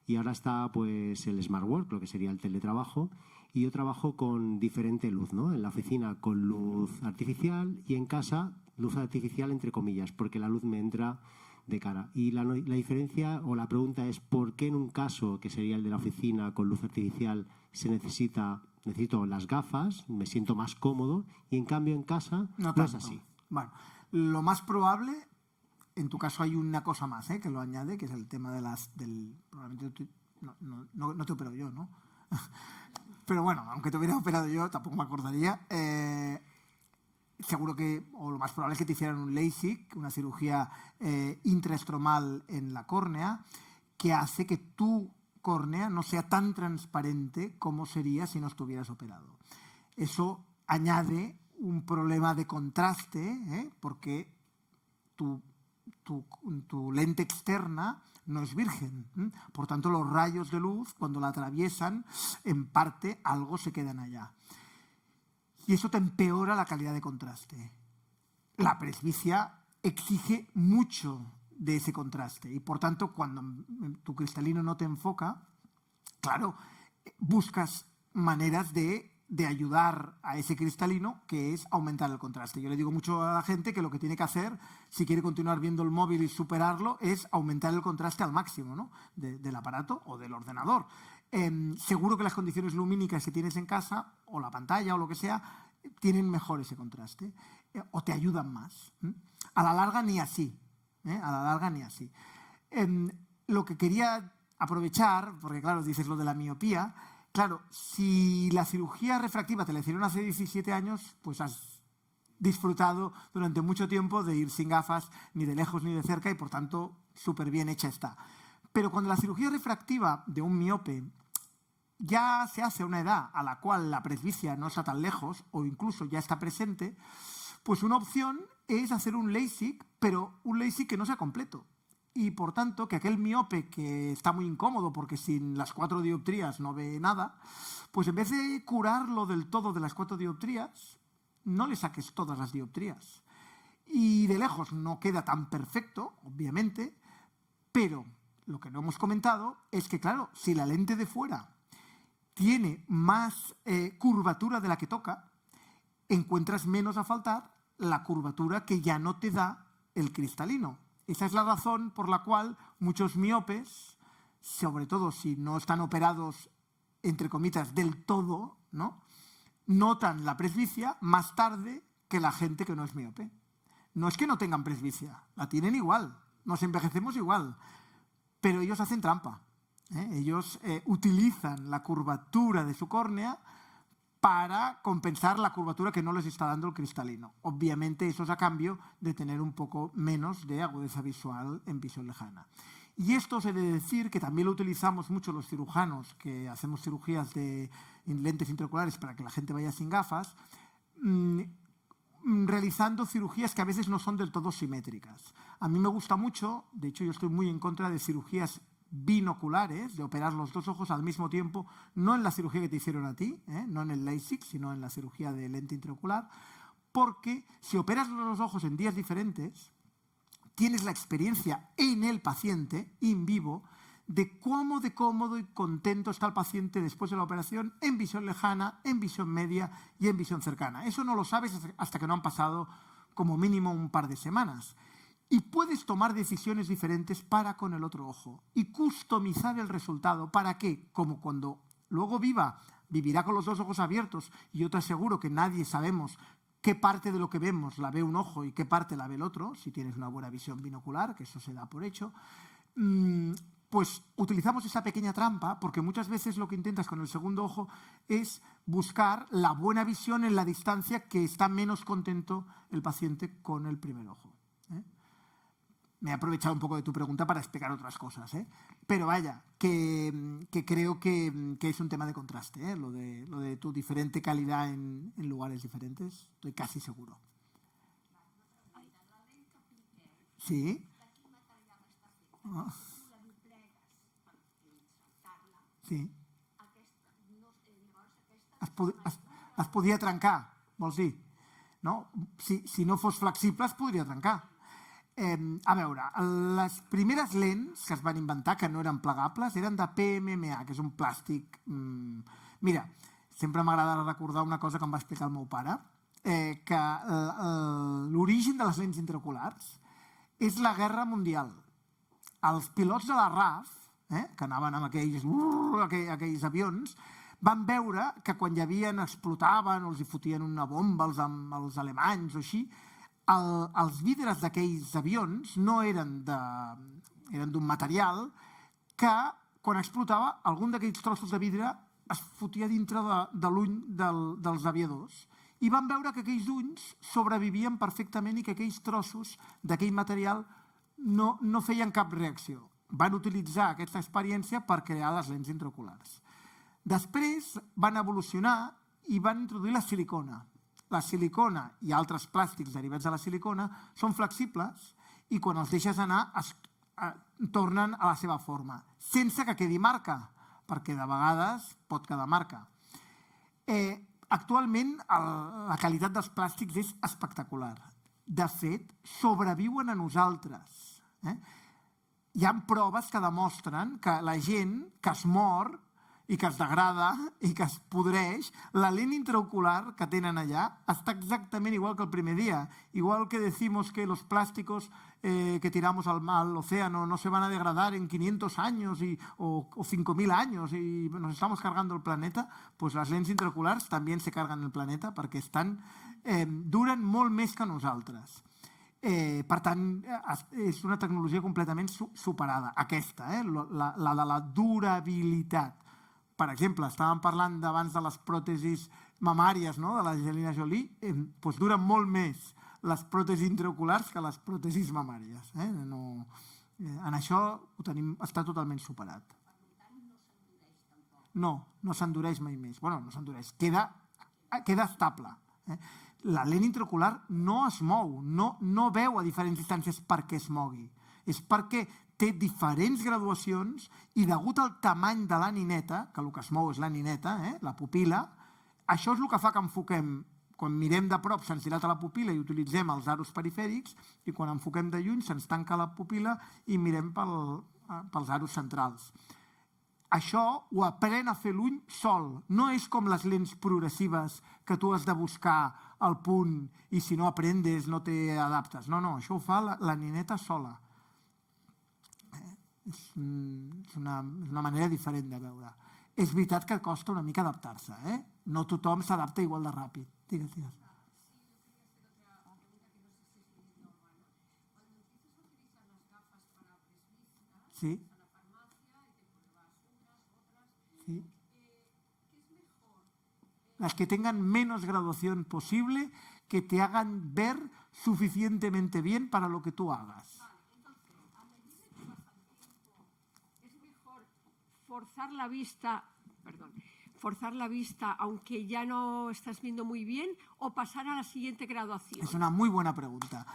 Speaker 4: Y ahora está pues el Smart Work, lo que sería el teletrabajo. Y yo trabajo con diferente luz, ¿no? En la oficina con luz artificial y en casa luz artificial entre comillas, porque la luz me entra de cara. Y la diferencia o la pregunta es ¿por qué en un caso que sería el de la oficina con luz artificial necesito las gafas, me siento más cómodo, y en cambio en casa no es así?
Speaker 3: Bueno, lo más probable, en tu caso hay una cosa más que lo añade, que es el tema de probablemente no te opero yo, ¿no? Pero bueno, aunque te hubiera operado yo, tampoco me acordaría. Seguro o lo más probable es que te hicieran un LASIK, una cirugía intraestromal en la córnea, que hace que tu córnea no sea tan transparente como sería si no estuvieras operado. Eso añade un problema de contraste, porque tu lente externa no es virgen. Por tanto, los rayos de luz, cuando la atraviesan, en parte algo se quedan allá. Y eso te empeora la calidad de contraste. La presbicia exige mucho de ese contraste y, por tanto, cuando tu cristalino no te enfoca, claro, buscas maneras de ayudar a ese cristalino, que es aumentar el contraste. Yo le digo mucho a la gente que lo que tiene que hacer, si quiere continuar viendo el móvil y superarlo, es aumentar el contraste al máximo, ¿no? del aparato o del ordenador. Seguro que las condiciones lumínicas que tienes en casa, o la pantalla o lo que sea, tienen mejor ese contraste, o te ayudan más. A la larga ni así. A la larga ni así. Lo que quería aprovechar, porque claro, dices lo de la miopía, claro, si la cirugía refractiva te la hicieron hace 17 años, pues has disfrutado durante mucho tiempo de ir sin gafas, ni de lejos ni de cerca, y por tanto súper bien hecha está. Pero cuando la cirugía refractiva de un miope ya se hace a una edad a la cual la presbicia no está tan lejos o incluso ya está presente, pues una opción es hacer un LASIK, pero un LASIK que no sea completo. Y por tanto, que aquel miope que está muy incómodo porque sin las 4 dioptrías no ve nada, pues en vez de curarlo del todo de las 4 dioptrías, no le saques todas las dioptrías. Y de lejos no queda tan perfecto, obviamente, pero lo que no hemos comentado es que, claro, si la lente de fuera tiene más curvatura de la que toca, encuentras menos a faltar la curvatura que ya no te da el cristalino. Esa es la razón por la cual muchos miopes, sobre todo si no están operados, entre comillas, del todo, ¿no?, notan la presbicia más tarde que la gente que no es miope. No es que no tengan presbicia, la tienen igual, nos envejecemos igual, pero ellos hacen trampa. Ellos utilizan la curvatura de su córnea para compensar la curvatura que no les está dando el cristalino. Obviamente eso es a cambio de tener un poco menos de agudeza visual en visión lejana. Y esto se debe decir que también lo utilizamos mucho los cirujanos que hacemos cirugías en lentes intraoculares para que la gente vaya sin gafas, realizando cirugías que a veces no son del todo simétricas. A mí me gusta mucho, de hecho yo estoy muy en contra de cirugías binoculares, de operar los dos ojos al mismo tiempo, no en la cirugía que te hicieron a ti, no en el LASIK, sino en la cirugía de lente intraocular, porque si operas los ojos en días diferentes, tienes la experiencia en el paciente, in vivo, de cómo de cómodo y contento está el paciente después de la operación en visión lejana, en visión media y en visión cercana. Eso no lo sabes hasta que no han pasado como mínimo un par de semanas. Y puedes tomar decisiones diferentes para con el otro ojo y customizar el resultado para que, como cuando luego vivirá con los dos ojos abiertos, y yo te aseguro que nadie sabemos qué parte de lo que vemos la ve un ojo y qué parte la ve el otro, si tienes una buena visión binocular, que eso se da por hecho, pues utilizamos esa pequeña trampa porque muchas veces lo que intentas con el segundo ojo es buscar la buena visión en la distancia que está menos contento el paciente con el primer ojo. Me he aprovechado un poco de tu pregunta para explicar otras cosas, pero vaya, que creo que es un tema de contraste, lo de tu diferente calidad en lugares diferentes, estoy casi seguro. Sí. Sí. Es podia trencar, vols dir? No? Si no fos flexible, es podria trencar. A veure, les primeres lents que es van inventar, que no eren plegables, eren de PMMA, que és un plàstic... Mira, sempre m'agrada recordar una cosa que em va explicar el meu pare, que l'origen de les lents intraoculars és la Guerra Mundial. Els pilots de la RAF, que anaven amb aquells avions, van veure que quan explotaven o els hi fotien una bomba als alemanys o així, els vidres d'aquells avions no eren d'un material que, quan explotava, algun d'aquells trossos de vidre es fotia dintre de l'ull dels aviadors. I van veure que aquells ulls sobrevivien perfectament i que aquells trossos d'aquell material no feien cap reacció. Van utilitzar aquesta experiència per crear les lents intraoculars. Després van evolucionar i van introduir la silicona. La silicona i altres plàstics derivats de la silicona són flexibles i quan els deixes anar tornen a la seva forma, sense que quedi marca, perquè de vegades pot quedar marca. Actualment la qualitat dels plàstics és espectacular. De fet, sobreviuen a nosaltres. Hi ha proves que demostren que la gent que es mor i que es degrada i que es podreix, la lent intraocular que tenen allà està exactament igual que el primer dia. Igual que decimos que los plásticos que tiramos al océano no se van a degradar en 500 años o 5.000 años y nos estamos cargando el planeta, pues las lents intraoculars també se carguen el planeta perquè duren molt més que nosaltres. Per tant, és una tecnologia completament superada, aquesta, la de la durabilitat. Per exemple, estàvem parlant abans de les pròtesis mamàries de l'Angelina Jolie, doncs duren molt més les pròtesis intraoculars que les pròtesis mamàries. En això està totalment superat. No s'endureix mai més. Bé, no s'endureix, queda estable. La lent intraocular no es mou, no veu a diferents distàncies perquè es mogui. És perquè té diferents graduacions i degut al tamany de la nineta, que el que es mou és la nineta, la pupil·la, això és el que fa que enfoquem, quan mirem de prop se'ns dilata la pupil·la i utilitzem els aros perifèrics i quan enfoquem de lluny se'ns tanca la pupil·la i mirem pels aros centrals. Això ho aprèn a fer l'ull sol, no és com les lents progressives que tu has de buscar el punt i si no aprendes no t'adaptes. No, això ho fa la nineta sola. És una manera diferent de veure. És veritat que costa una mica adaptar-se, No tothom s'adapta igual de ràpid. Digues. Sí. Sí. Las que tengan menos graduación posible, que te hagan ver suficientemente bien para lo que tú hagas.
Speaker 5: Forzar la vista aunque ya no estás viendo muy bien o pasar a la siguiente graduación.
Speaker 3: Es una muy buena pregunta.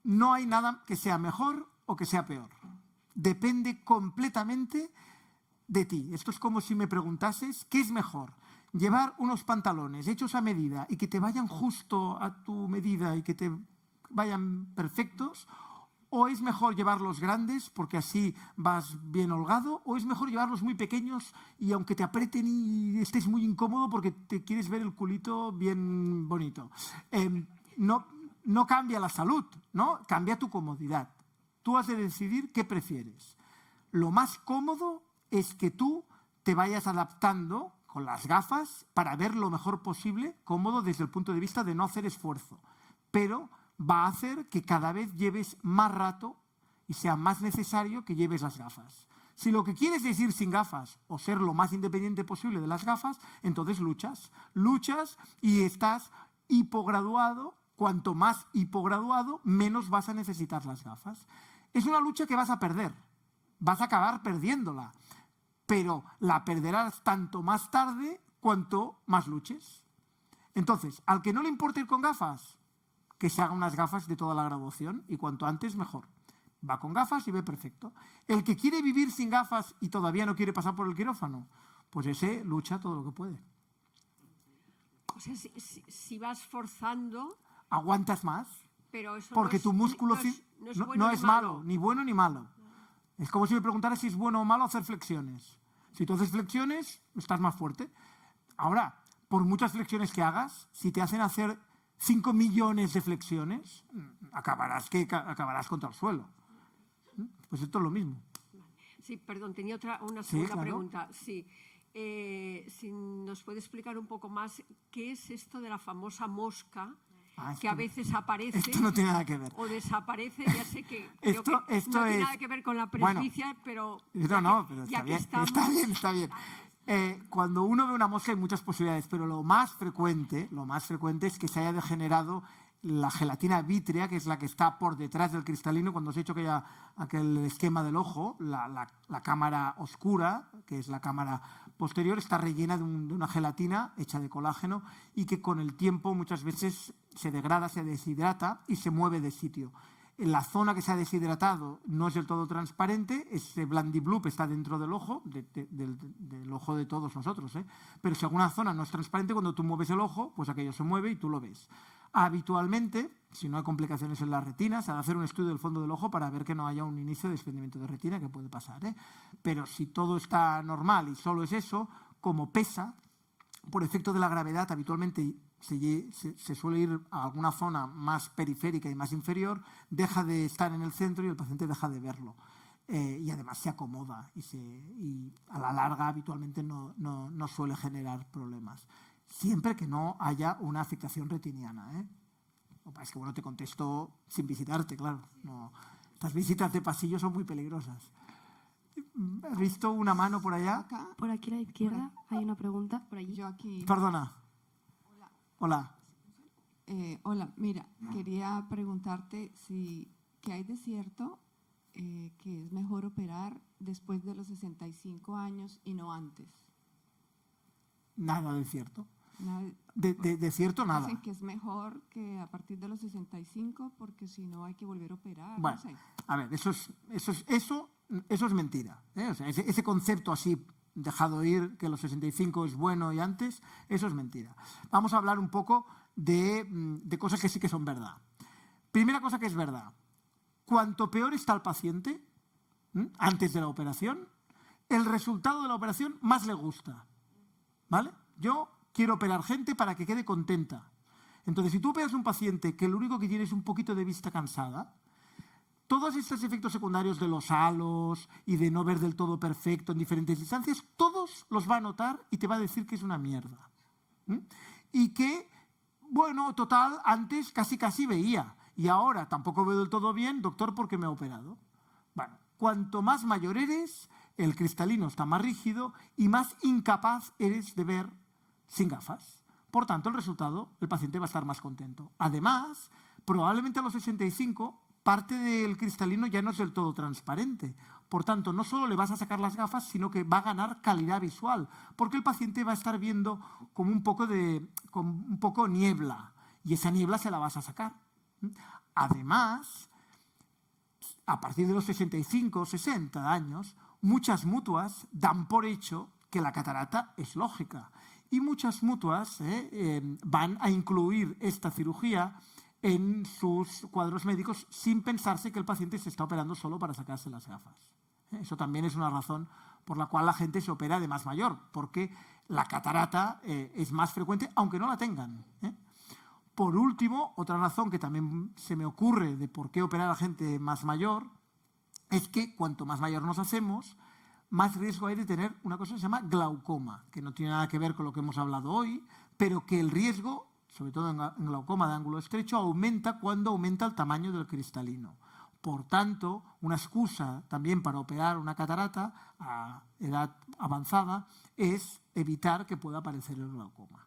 Speaker 3: No hay nada que sea mejor o que sea peor. Depende completamente de ti. Esto es como si me preguntases ¿qué es mejor? Llevar unos pantalones hechos a medida y que te vayan justo a tu medida y que te vayan perfectos, ¿o es mejor llevarlos grandes porque así vas bien holgado? ¿O es mejor llevarlos muy pequeños y aunque te aprieten y estés muy incómodo porque te quieres ver el culito bien bonito? No cambia la salud, ¿no? Cambia tu comodidad. Tú has de decidir qué prefieres. Lo más cómodo es que tú te vayas adaptando con las gafas para ver lo mejor posible, cómodo desde el punto de vista de no hacer esfuerzo. Pero va a hacer que cada vez lleves más rato y sea más necesario que lleves las gafas. Si lo que quieres es ir sin gafas o ser lo más independiente posible de las gafas, entonces luchas y estás hipograduado. Cuanto más hipograduado, menos vas a necesitar las gafas. Es una lucha que vas a perder, vas a acabar perdiéndola, pero la perderás tanto más tarde cuanto más luches. Entonces, al que no le importa ir con gafas, que se haga unas gafas de toda la graduación y cuanto antes mejor. Va con gafas y ve perfecto. El que quiere vivir sin gafas y todavía no quiere pasar por el quirófano, pues ese lucha todo lo que puede.
Speaker 5: O sea, si vas forzando...
Speaker 3: Aguantas más.
Speaker 5: Pero eso
Speaker 3: porque tu músculo
Speaker 5: no es bueno
Speaker 3: no
Speaker 5: ni
Speaker 3: es malo, ni bueno ni malo. No es malo, ni bueno ni malo. Es como si me preguntaras si es bueno o malo hacer flexiones. Si tú haces flexiones, estás más fuerte. Ahora, por muchas flexiones que hagas, si te hacen hacer 5 millones de flexiones, acabarás contra el suelo. Pues esto es lo mismo.
Speaker 5: Sí, perdón, tenía una
Speaker 3: Sí,
Speaker 5: segunda
Speaker 3: claro.
Speaker 5: pregunta. Sí. Si nos puede explicar un poco más qué es esto de la famosa mosca que a veces aparece
Speaker 3: Esto no tiene nada que ver.
Speaker 5: o desaparece. Ya sé que, creo
Speaker 3: Esto
Speaker 5: que no tiene
Speaker 3: es-
Speaker 5: nada que ver con la
Speaker 3: Bueno,
Speaker 5: presbicia, pero
Speaker 3: pero
Speaker 5: ya
Speaker 3: está
Speaker 5: que
Speaker 3: bien,
Speaker 5: estamos,
Speaker 3: está bien. Cuando uno ve una mosca hay muchas posibilidades, pero lo más frecuente es que se haya degenerado la gelatina vítrea, que es la que está por detrás del cristalino. Cuando os he hecho aquel esquema del ojo, la cámara oscura, que es la cámara posterior, está rellena de una gelatina hecha de colágeno y que con el tiempo muchas veces se degrada, se deshidrata y se mueve de sitio. En la zona que se ha deshidratado no es del todo transparente, ese blandibloop está dentro del ojo, del ojo de todos nosotros, ¿eh? Pero si alguna zona no es transparente, cuando tú mueves el ojo, pues aquello se mueve y tú lo ves. Habitualmente, si no hay complicaciones en la retina, se ha de hacer un estudio del fondo del ojo para ver que no haya un inicio de desprendimiento de retina, que puede pasar, ¿eh? Pero si todo está normal y solo es eso, como pesa, por efecto de la gravedad, habitualmente se suele ir a alguna zona más periférica y más inferior, deja de estar en el centro y el paciente deja de verlo. Y además se acomoda y a la larga habitualmente no suele generar problemas. Siempre que no haya una afectación retiniana, ¿eh? Es que bueno, te contesto sin visitarte, claro. No. Estas visitas de pasillo son muy peligrosas. ¿Has visto una mano por allá?
Speaker 6: Acá, por aquí a la izquierda hay una pregunta, por allí.
Speaker 7: Yo aquí.
Speaker 3: Perdona. Hola.
Speaker 7: Hola, mira, quería preguntarte qué hay de cierto que es mejor operar después de los 65 años y no antes.
Speaker 3: Nada de cierto.
Speaker 7: Nada-
Speaker 3: De cierto, nada.
Speaker 7: Dicen que es mejor que a partir de los 65 porque si no hay que volver a operar.
Speaker 3: Bueno,
Speaker 7: no sé.
Speaker 3: a ver, eso es mentira, ¿eh? O sea, ese concepto así dejado ir, que los 65 es bueno y antes, eso es mentira. Vamos a hablar un poco de cosas que sí que son verdad. Primera cosa que es verdad, cuanto peor está el paciente antes de la operación, el resultado de la operación más le gusta. ¿Vale? Yo quiero operar gente para que quede contenta. Entonces, si tú operas a un paciente que lo único que tiene es un poquito de vista cansada, todos estos efectos secundarios de los halos y de no ver del todo perfecto en diferentes distancias, todos los va a notar y te va a decir que es una mierda. Y que, bueno, total, antes casi veía y ahora tampoco veo del todo bien, doctor, porque me ha operado. Bueno, cuanto más mayor eres, el cristalino está más rígido y más incapaz eres de ver sin gafas. Por tanto, el resultado, el paciente va a estar más contento. Además, probablemente a los 65, parte del cristalino ya no es del todo transparente. Por tanto, no solo le vas a sacar las gafas, sino que va a ganar calidad visual, porque el paciente va a estar viendo como un poco niebla, y esa niebla se la vas a sacar. Además, a partir de los 65 o 60 años, muchas mutuas dan por hecho que la catarata es lógica. Y muchas mutuas van a incluir esta cirugía en sus cuadros médicos sin pensarse que el paciente se está operando solo para sacarse las gafas. Eso también es una razón por la cual la gente se opera de más mayor, porque la catarata es más frecuente, aunque no la tengan. Por último, otra razón que también se me ocurre de por qué operar a gente más mayor es que cuanto más mayor nos hacemos, más riesgo hay de tener una cosa que se llama glaucoma, que no tiene nada que ver con lo que hemos hablado hoy, pero que el riesgo, sobre todo en glaucoma de ángulo estrecho, aumenta cuando aumenta el tamaño del cristalino. Por tanto, una excusa también para operar una catarata a edad avanzada es evitar que pueda aparecer el glaucoma.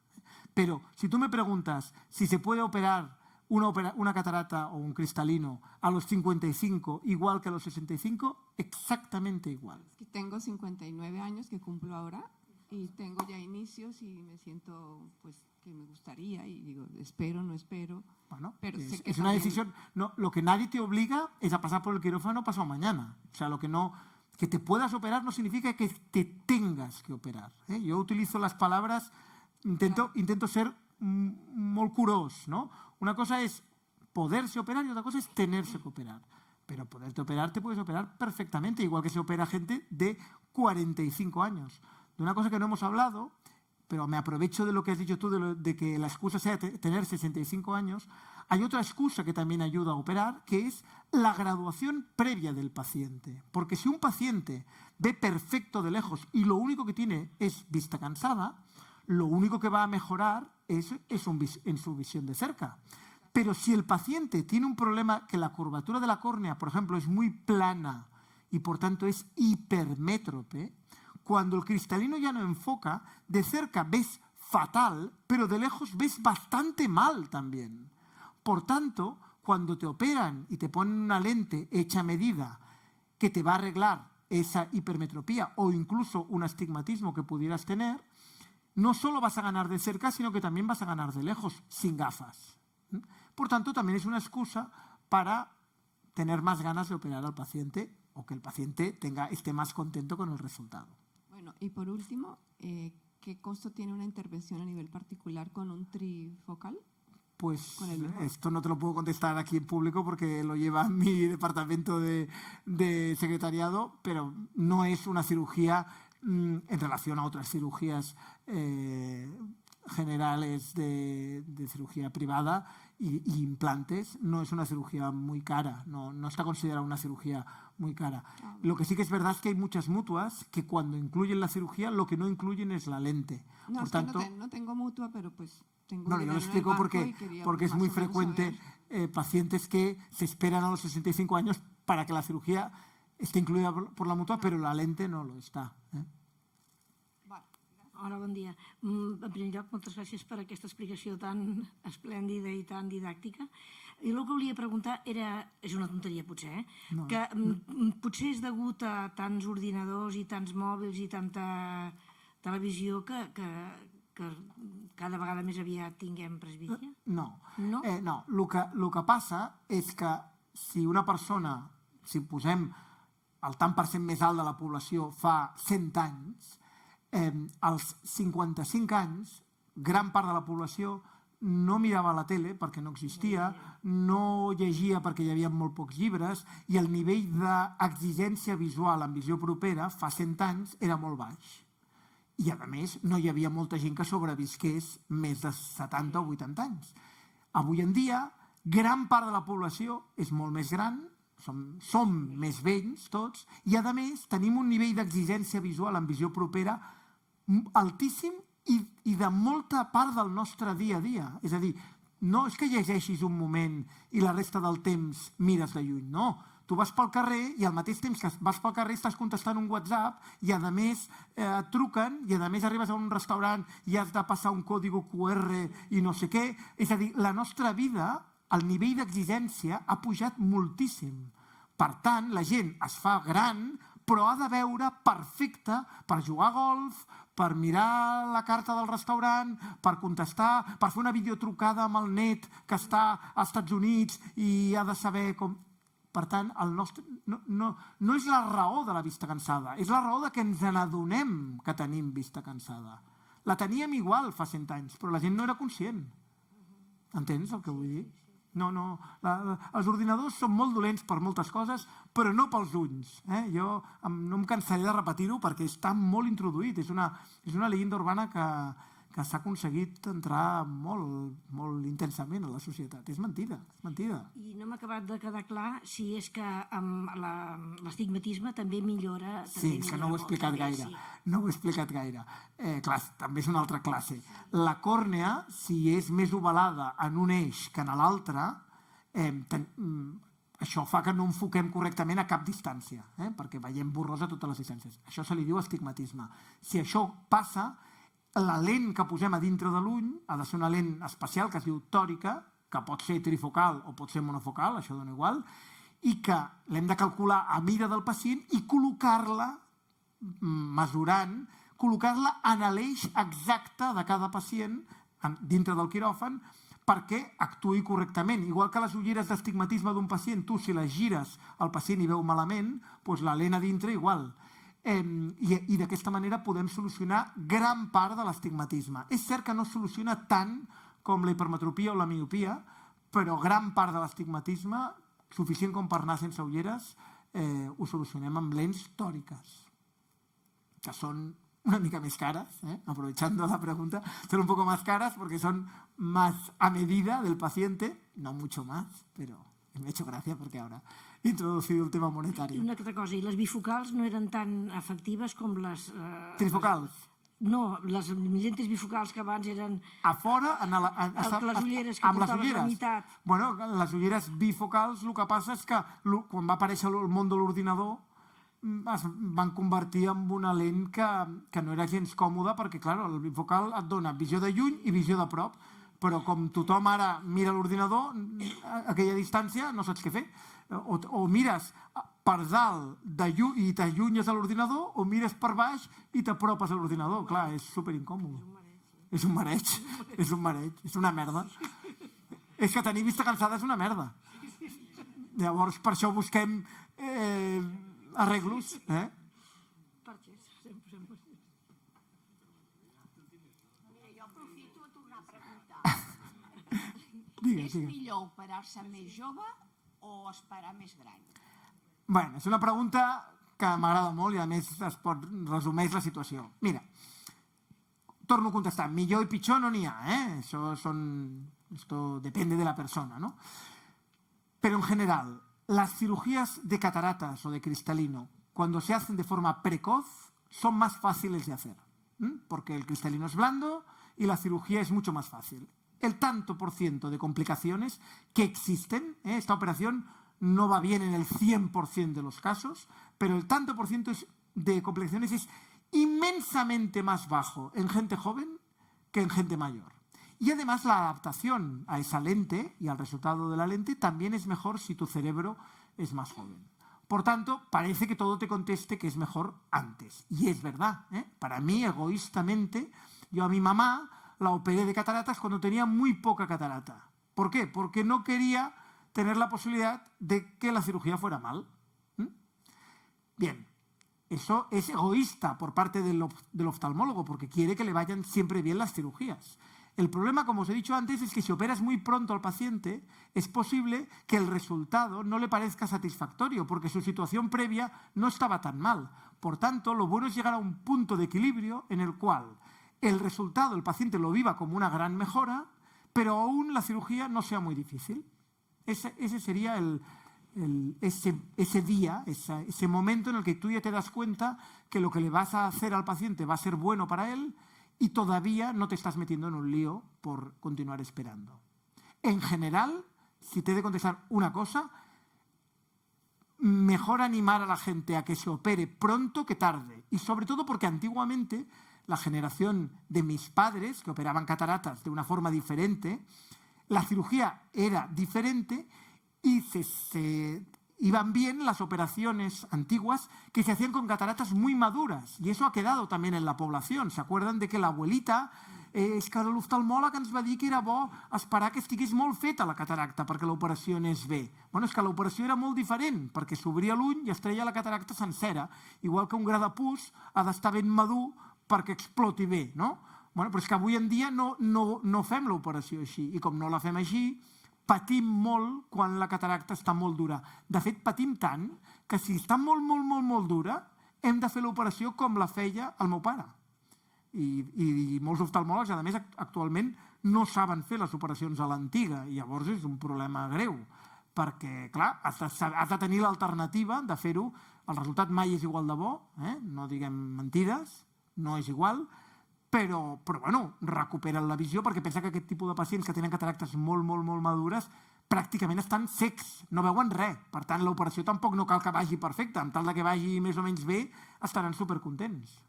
Speaker 3: Pero si tú me preguntas si se puede operar una catarata o un cristalino a los 55 igual que a los 65, exactamente igual.
Speaker 7: Es que tengo 59 años que cumplo ahora y tengo ya inicios y me siento pues que me gustaría y digo, espero, no espero.
Speaker 3: Bueno,
Speaker 7: pero sé que
Speaker 3: es una
Speaker 7: también...
Speaker 3: decisión. No, lo que nadie te obliga es a pasar por el quirófano pasado mañana. O sea, que te puedas operar no significa que te tengas que operar. Yo utilizo las palabras, intento ser molt curós, ¿no? Una cosa es poderse operar y otra cosa es tenerse que operar. Pero poderte operar, te puedes operar perfectamente, igual que se opera gente de 45 años. De una cosa que no hemos hablado, pero me aprovecho de lo que has dicho tú, de que la excusa sea tener 65 años, hay otra excusa que también ayuda a operar, que es la graduación previa del paciente. Porque si un paciente ve perfecto de lejos y lo único que tiene es vista cansada, lo único que va a mejorar es en su visión de cerca. Pero si el paciente tiene un problema que la curvatura de la córnea, por ejemplo, es muy plana y por tanto es hipermétrope, cuando el cristalino ya no enfoca, de cerca ves fatal, pero de lejos ves bastante mal también. Por tanto, cuando te operan y te ponen una lente hecha a medida que te va a arreglar esa hipermetropía o incluso un astigmatismo que pudieras tener, no solo vas a ganar de cerca, sino que también vas a ganar de lejos, sin gafas. Por tanto, también es una excusa para tener más ganas de operar al paciente o que el paciente esté más contento con el resultado.
Speaker 7: Bueno, y por último, ¿qué costo tiene una intervención a nivel particular con un trifocal?
Speaker 3: Pues esto no te lo puedo contestar aquí en público porque lo lleva mi departamento de secretariado, pero no es una cirugía en relación a otras cirugías generales de cirugía privada y implantes, no es una cirugía muy cara, no está considerada una cirugía muy cara. Lo que sí que es verdad es que hay muchas mutuas que cuando incluyen la cirugía lo que no incluyen es la lente.
Speaker 7: No,
Speaker 3: por
Speaker 7: es
Speaker 3: tanto,
Speaker 7: que no tengo mutua, pero pues tengo
Speaker 3: no, yo lo explico porque es muy frecuente pacientes que se esperan a los 65 años para que la cirugía esté incluida por la mutua, però la lente no lo està.
Speaker 8: Hola, bon dia. En primer lloc, moltes gràcies per aquesta explicació tan esplèndida i tan didàctica. I el que volia preguntar és una tonteria potser, que potser és degut a tants ordinadors i tants mòbils i tanta televisió que cada vegada més aviat tinguem presbícia?
Speaker 3: No. El que passa és que si una persona, si posem el tant per cent més alt de la població fa 100 anys, als 55 anys, gran part de la població no mirava la tele perquè no existia, no llegia perquè hi havia molt pocs llibres i el nivell d'exigència visual en visió propera fa 100 anys era molt baix. I, a més, no hi havia molta gent que sobrevisqués més de 70 o 80 anys. Avui en dia, gran part de la població és molt més gran, som més vells tots, i, a més, tenim un nivell d'exigència visual en visió propera altíssim i de molta part del nostre dia a dia. És a dir, no és que llegeixis un moment i la resta del temps mires de lluny, no. Tu vas pel carrer i al mateix temps que vas pel carrer estàs contestant un WhatsApp i a més et truquen i a més arribes a un restaurant i has de passar un código QR i no sé què. És a dir, la nostra vida, el nivell d'exigència ha pujat moltíssim. Per tant, la gent es fa gran, però ha de veure perfecte per jugar a golf, per mirar la carta del restaurant, per contestar, per fer una videotrucada amb el net que està als Estats Units i ha de saber com... Per tant, no és la raó de la vista cansada, és la raó de que ens n'adonem que tenim vista cansada. La teníem igual fa 100 anys, però la gent no era conscient. Entens el que vull dir? No, els ordinadors són molt dolents per moltes coses, però no pels ulls. Jo no em cansaré de repetir-ho perquè està molt introduït. És una llegenda urbana que s'ha aconseguit entrar molt intensament a la societat. És mentida, és mentida.
Speaker 8: I no m'ha acabat de quedar clar si és que l'astigmatisme també millora...
Speaker 3: Sí, és que no ho he explicat gaire. No ho he explicat gaire. Clar, també és una altra classe. La còrnea, si és més ovalada en un eix que en l'altre, això fa que no enfoquem correctament a cap distància, perquè veiem borrós a totes les distàncies. Això se li diu astigmatisme. Si això passa, la lent que posem a dintre de l'ull ha de ser una lent especial que es diu tòrica, que pot ser trifocal o pot ser monofocal, això dona igual, i que l'hem de calcular a mida del pacient i col·locar-la, mesurant, col·locar-la en l'eix exacte de cada pacient dintre del quiròfan perquè actuï correctament. Igual que les ulleres d'astigmatisme d'un pacient, tu si les gires el pacient i veu malament, doncs la lent a dintre igual. I d'aquesta manera podem solucionar gran part de l'astigmatisme. És cert que no soluciona tant com la hipermetropia o la miopia, però gran part de l'astigmatisme, suficient com per anar sense ulleres, ho solucionem amb lents tòriques, que són una mica més caras, aprovechando la pregunta, son un poco más caras porque son más a medida del paciente, no mucho más, pero me ha hecho gracia porque ahora he introducido el tema monetario.
Speaker 8: Una altra cosa, i les bifocals no eren tan efectives com les...
Speaker 3: Trifocals?
Speaker 8: No, les lentes bifocals que abans eren...
Speaker 3: A fora,
Speaker 8: les ulleres que portaves a la meitat.
Speaker 3: Bueno, les ulleres bifocals, el que passa és que quan va aparèixer el món de l'ordinador es van convertir en una lent que no era gens còmoda perquè, clar, el bifocal et dona visió de lluny i visió de prop, però com tothom ara mira l'ordinador, a aquella distància no saps què fer. O mires per dalt i t'allunyes de l'ordinador, o mires per baix i t'apropes a l'ordinador. Clar, és superincòmode. És un mareig, és un mareig, és una merda. És que tenir vista cansada és una merda. Llavors, per això busquem arreglos.
Speaker 9: Jo aprofito a tornar a preguntar.
Speaker 3: Digues.
Speaker 9: És millor operar-se més jove o esperar més gran?
Speaker 3: Bueno, és una pregunta que m'agrada molt i a més es pot resumir la situació. Mira, torno a contestar, millor i pitjor no n'hi ha, esto depende de la persona, ¿no? Pero en general, las cirugías de cataratas o de cristalino, cuando se hacen de forma precoz, son más fáciles de hacer, porque el cristalino es blando y la cirugía es mucho más fácil. El tanto por ciento de complicaciones que existen, esta operación no va bien en el 100% de los casos, pero el tanto por ciento de complicaciones es inmensamente más bajo en gente joven que en gente mayor. Y además la adaptación a esa lente y al resultado de la lente también es mejor si tu cerebro es más joven. Por tanto, parece que todo te conteste que es mejor antes. Y es verdad. Para mí, egoístamente, yo a mi mamá la operé de cataratas cuando tenía muy poca catarata. ¿Por qué? Porque no quería tener la posibilidad de que la cirugía fuera mal. Bien, eso es egoísta por parte del oftalmólogo, porque quiere que le vayan siempre bien las cirugías. El problema, como os he dicho antes, es que si operas muy pronto al paciente, es posible que el resultado no le parezca satisfactorio, porque su situación previa no estaba tan mal. Por tanto, lo bueno es llegar a un punto de equilibrio en el cual el resultado, el paciente lo viva como una gran mejora, pero aún la cirugía no sea muy difícil. Ese sería ese día, ese momento en el que tú ya te das cuenta que lo que le vas a hacer al paciente va a ser bueno para él y todavía no te estás metiendo en un lío por continuar esperando. En general, si te he de contestar una cosa, mejor animar a la gente a que se opere pronto que tarde. Y sobre todo porque antiguamente la generación de mis padres, que operaban cataratas de una forma diferente, la cirugía era diferente y se iban bien las operaciones antiguas que se hacían con cataratas muy maduras. Y eso ha quedado también en la población. ¿Se acuerdan de que la abuelita, és que l'oftalmòleg ens va dir que era bo esperar que estigués molt feta la cataracta perquè l'operació anés bé? Bueno, és que l'operació era molt diferent, perquè s'obria l'ull i es treia la cataracta sencera, igual que un gra de pus ha d'estar ben madur perquè exploti bé, no? Bueno, però és que avui en dia no fem l'operació així, i com no la fem així, patim molt quan la cataracta està molt dura. De fet, patim tant que si està molt dura, hem de fer l'operació com la feia el meu pare. I molts oftalmòlegs, a més, actualment no saben fer les operacions a l'antiga, i llavors és un problema greu, perquè, clar, has de tenir l'alternativa de fer-ho. El resultat mai és igual de bo, no diguem mentides, no és igual, però bueno, recuperen la visió, perquè pensa que aquest tipus de pacients que tenen cataractes molt madures pràcticament estan cecs, no veuen res. Per tant, l'operació tampoc no cal que vagi perfecta, amb tal que vagi més o menys bé, estaran supercontents.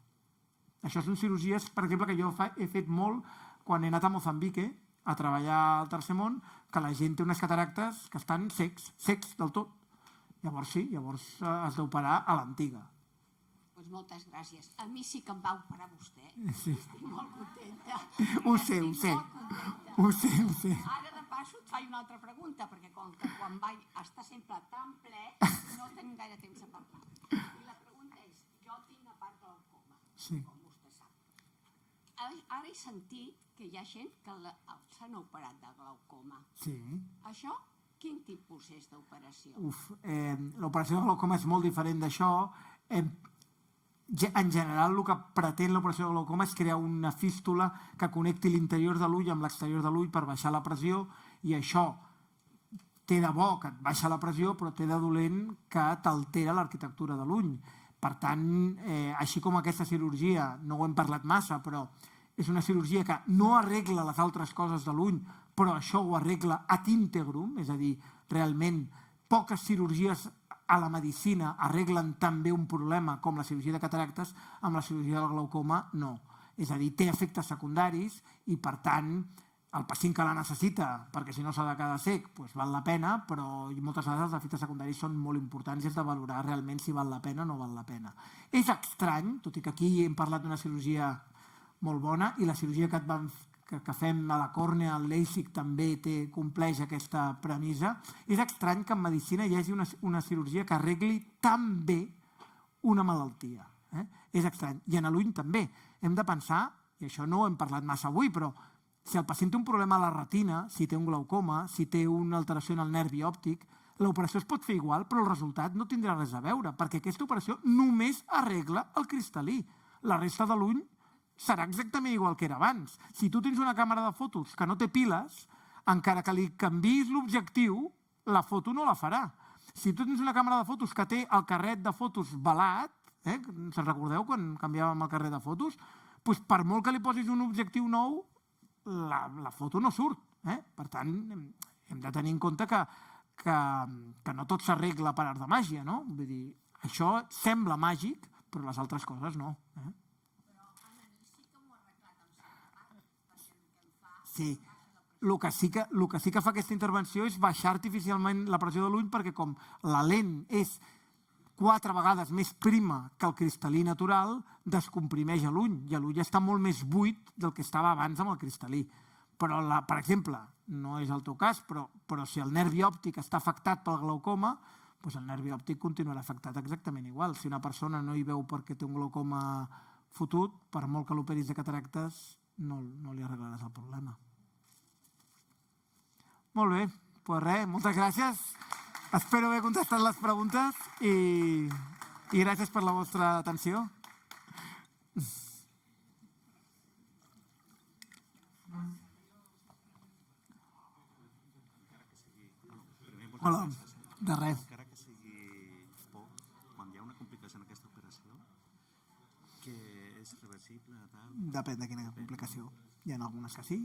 Speaker 3: Això són cirurgies, per exemple, que jo he fet molt quan he anat a Moçambique a treballar al Tercer Món, que la gent té unes cataractes que estan secs del tot. Llavors sí, has d'operar a l'antiga.
Speaker 9: Doncs moltes gràcies. A mi sí que em va operar vostè.
Speaker 3: Sí.
Speaker 9: Estic molt contenta.
Speaker 3: Ho sé.
Speaker 9: Ara, de passo, et faig una altra pregunta, perquè com que quan vaig estar sempre tan ple, no tenim gaire temps a parlar. I la pregunta és, jo tinc a part del coma, com vostè sap. Ara ara he sentit que hi ha gent que s'han operat de glaucoma.
Speaker 3: Sí.
Speaker 9: Això, quin tipus és d'operació?
Speaker 3: L'operació de glaucoma és molt diferent d'això. En general, el que pretén l'operació de glaucoma és crear una fístula que connecti l'interior de l'ull amb l'exterior de l'ull per baixar la pressió, i això té de bo que et baixa la pressió, però té de dolent que t'altera l'arquitectura de l'ull. Per tant, així com aquesta cirurgia, no ho hem parlat massa, però és una cirurgia que no arregla les altres coses de l'ull, però això ho arregla ad integrum, és a dir, realment poques cirurgies a la medicina arreglen també un problema com la cirurgia de cataractes, amb la cirurgia del glaucoma no. És a dir, té efectes secundaris i, per tant, el pacient que la necessita, perquè si no s'ha de quedar cec, doncs val la pena, però moltes vegades els efectes secundaris són molt importants i has de valorar realment si val la pena o no val la pena. És estrany, tot i que aquí hem parlat d'una cirurgia molt bona, i la cirurgia que fem a la còrnea, el LASIK, també compleix aquesta premissa. És estrany que en medicina hi hagi una cirurgia que arregli tan bé una malaltia. És estrany. I en l'ull també. Hem de pensar, i això no ho hem parlat massa avui, però si el pacient té un problema a la retina, si té un glaucoma, si té una alteració en el nervi òptic, l'operació es pot fer igual, però el resultat no tindrà res a veure, perquè aquesta operació només arregla el cristal·lí. La resta de l'ull serà exactament igual que era abans. Si tu tens una càmera de fotos que no té piles, encara que li canviïs l'objectiu, la foto no la farà. Si tu tens una càmera de fotos que té el carret de fotos velat, se'n recordeu quan canviàvem el carret de fotos? Doncs per molt que li posis un objectiu nou, la foto no surt. Per tant, hem de tenir en compte que no tot s'arregla per art de màgia, no? Vull dir, això sembla màgic, però les altres coses no. Sí, el que sí que fa aquesta intervenció és baixar artificialment la pressió de l'ull, perquè com la lent és 4 vegades més prima que el cristal·lí natural, descomprimeix l'ull, i l'ull està molt més buit del que estava abans amb el cristal·lí. Però, per exemple, no és el teu cas, però si el nervi òptic està afectat pel glaucoma, doncs el nervi òptic continuarà afectat exactament igual. Si una persona no hi veu perquè té un glaucoma fotut, per molt que l'operis de cataractes, no li arreglaràs el problema. Molt bé, doncs res, moltes gràcies. Espero haver contestat les preguntes i gràcies per la vostra atenció. Hola, de res.
Speaker 10: Encara que sigui poc, quan hi ha una complicació en aquesta operació, que és reversible, tal...
Speaker 3: Depèn de quina complicació. Hi ha algunes que sí,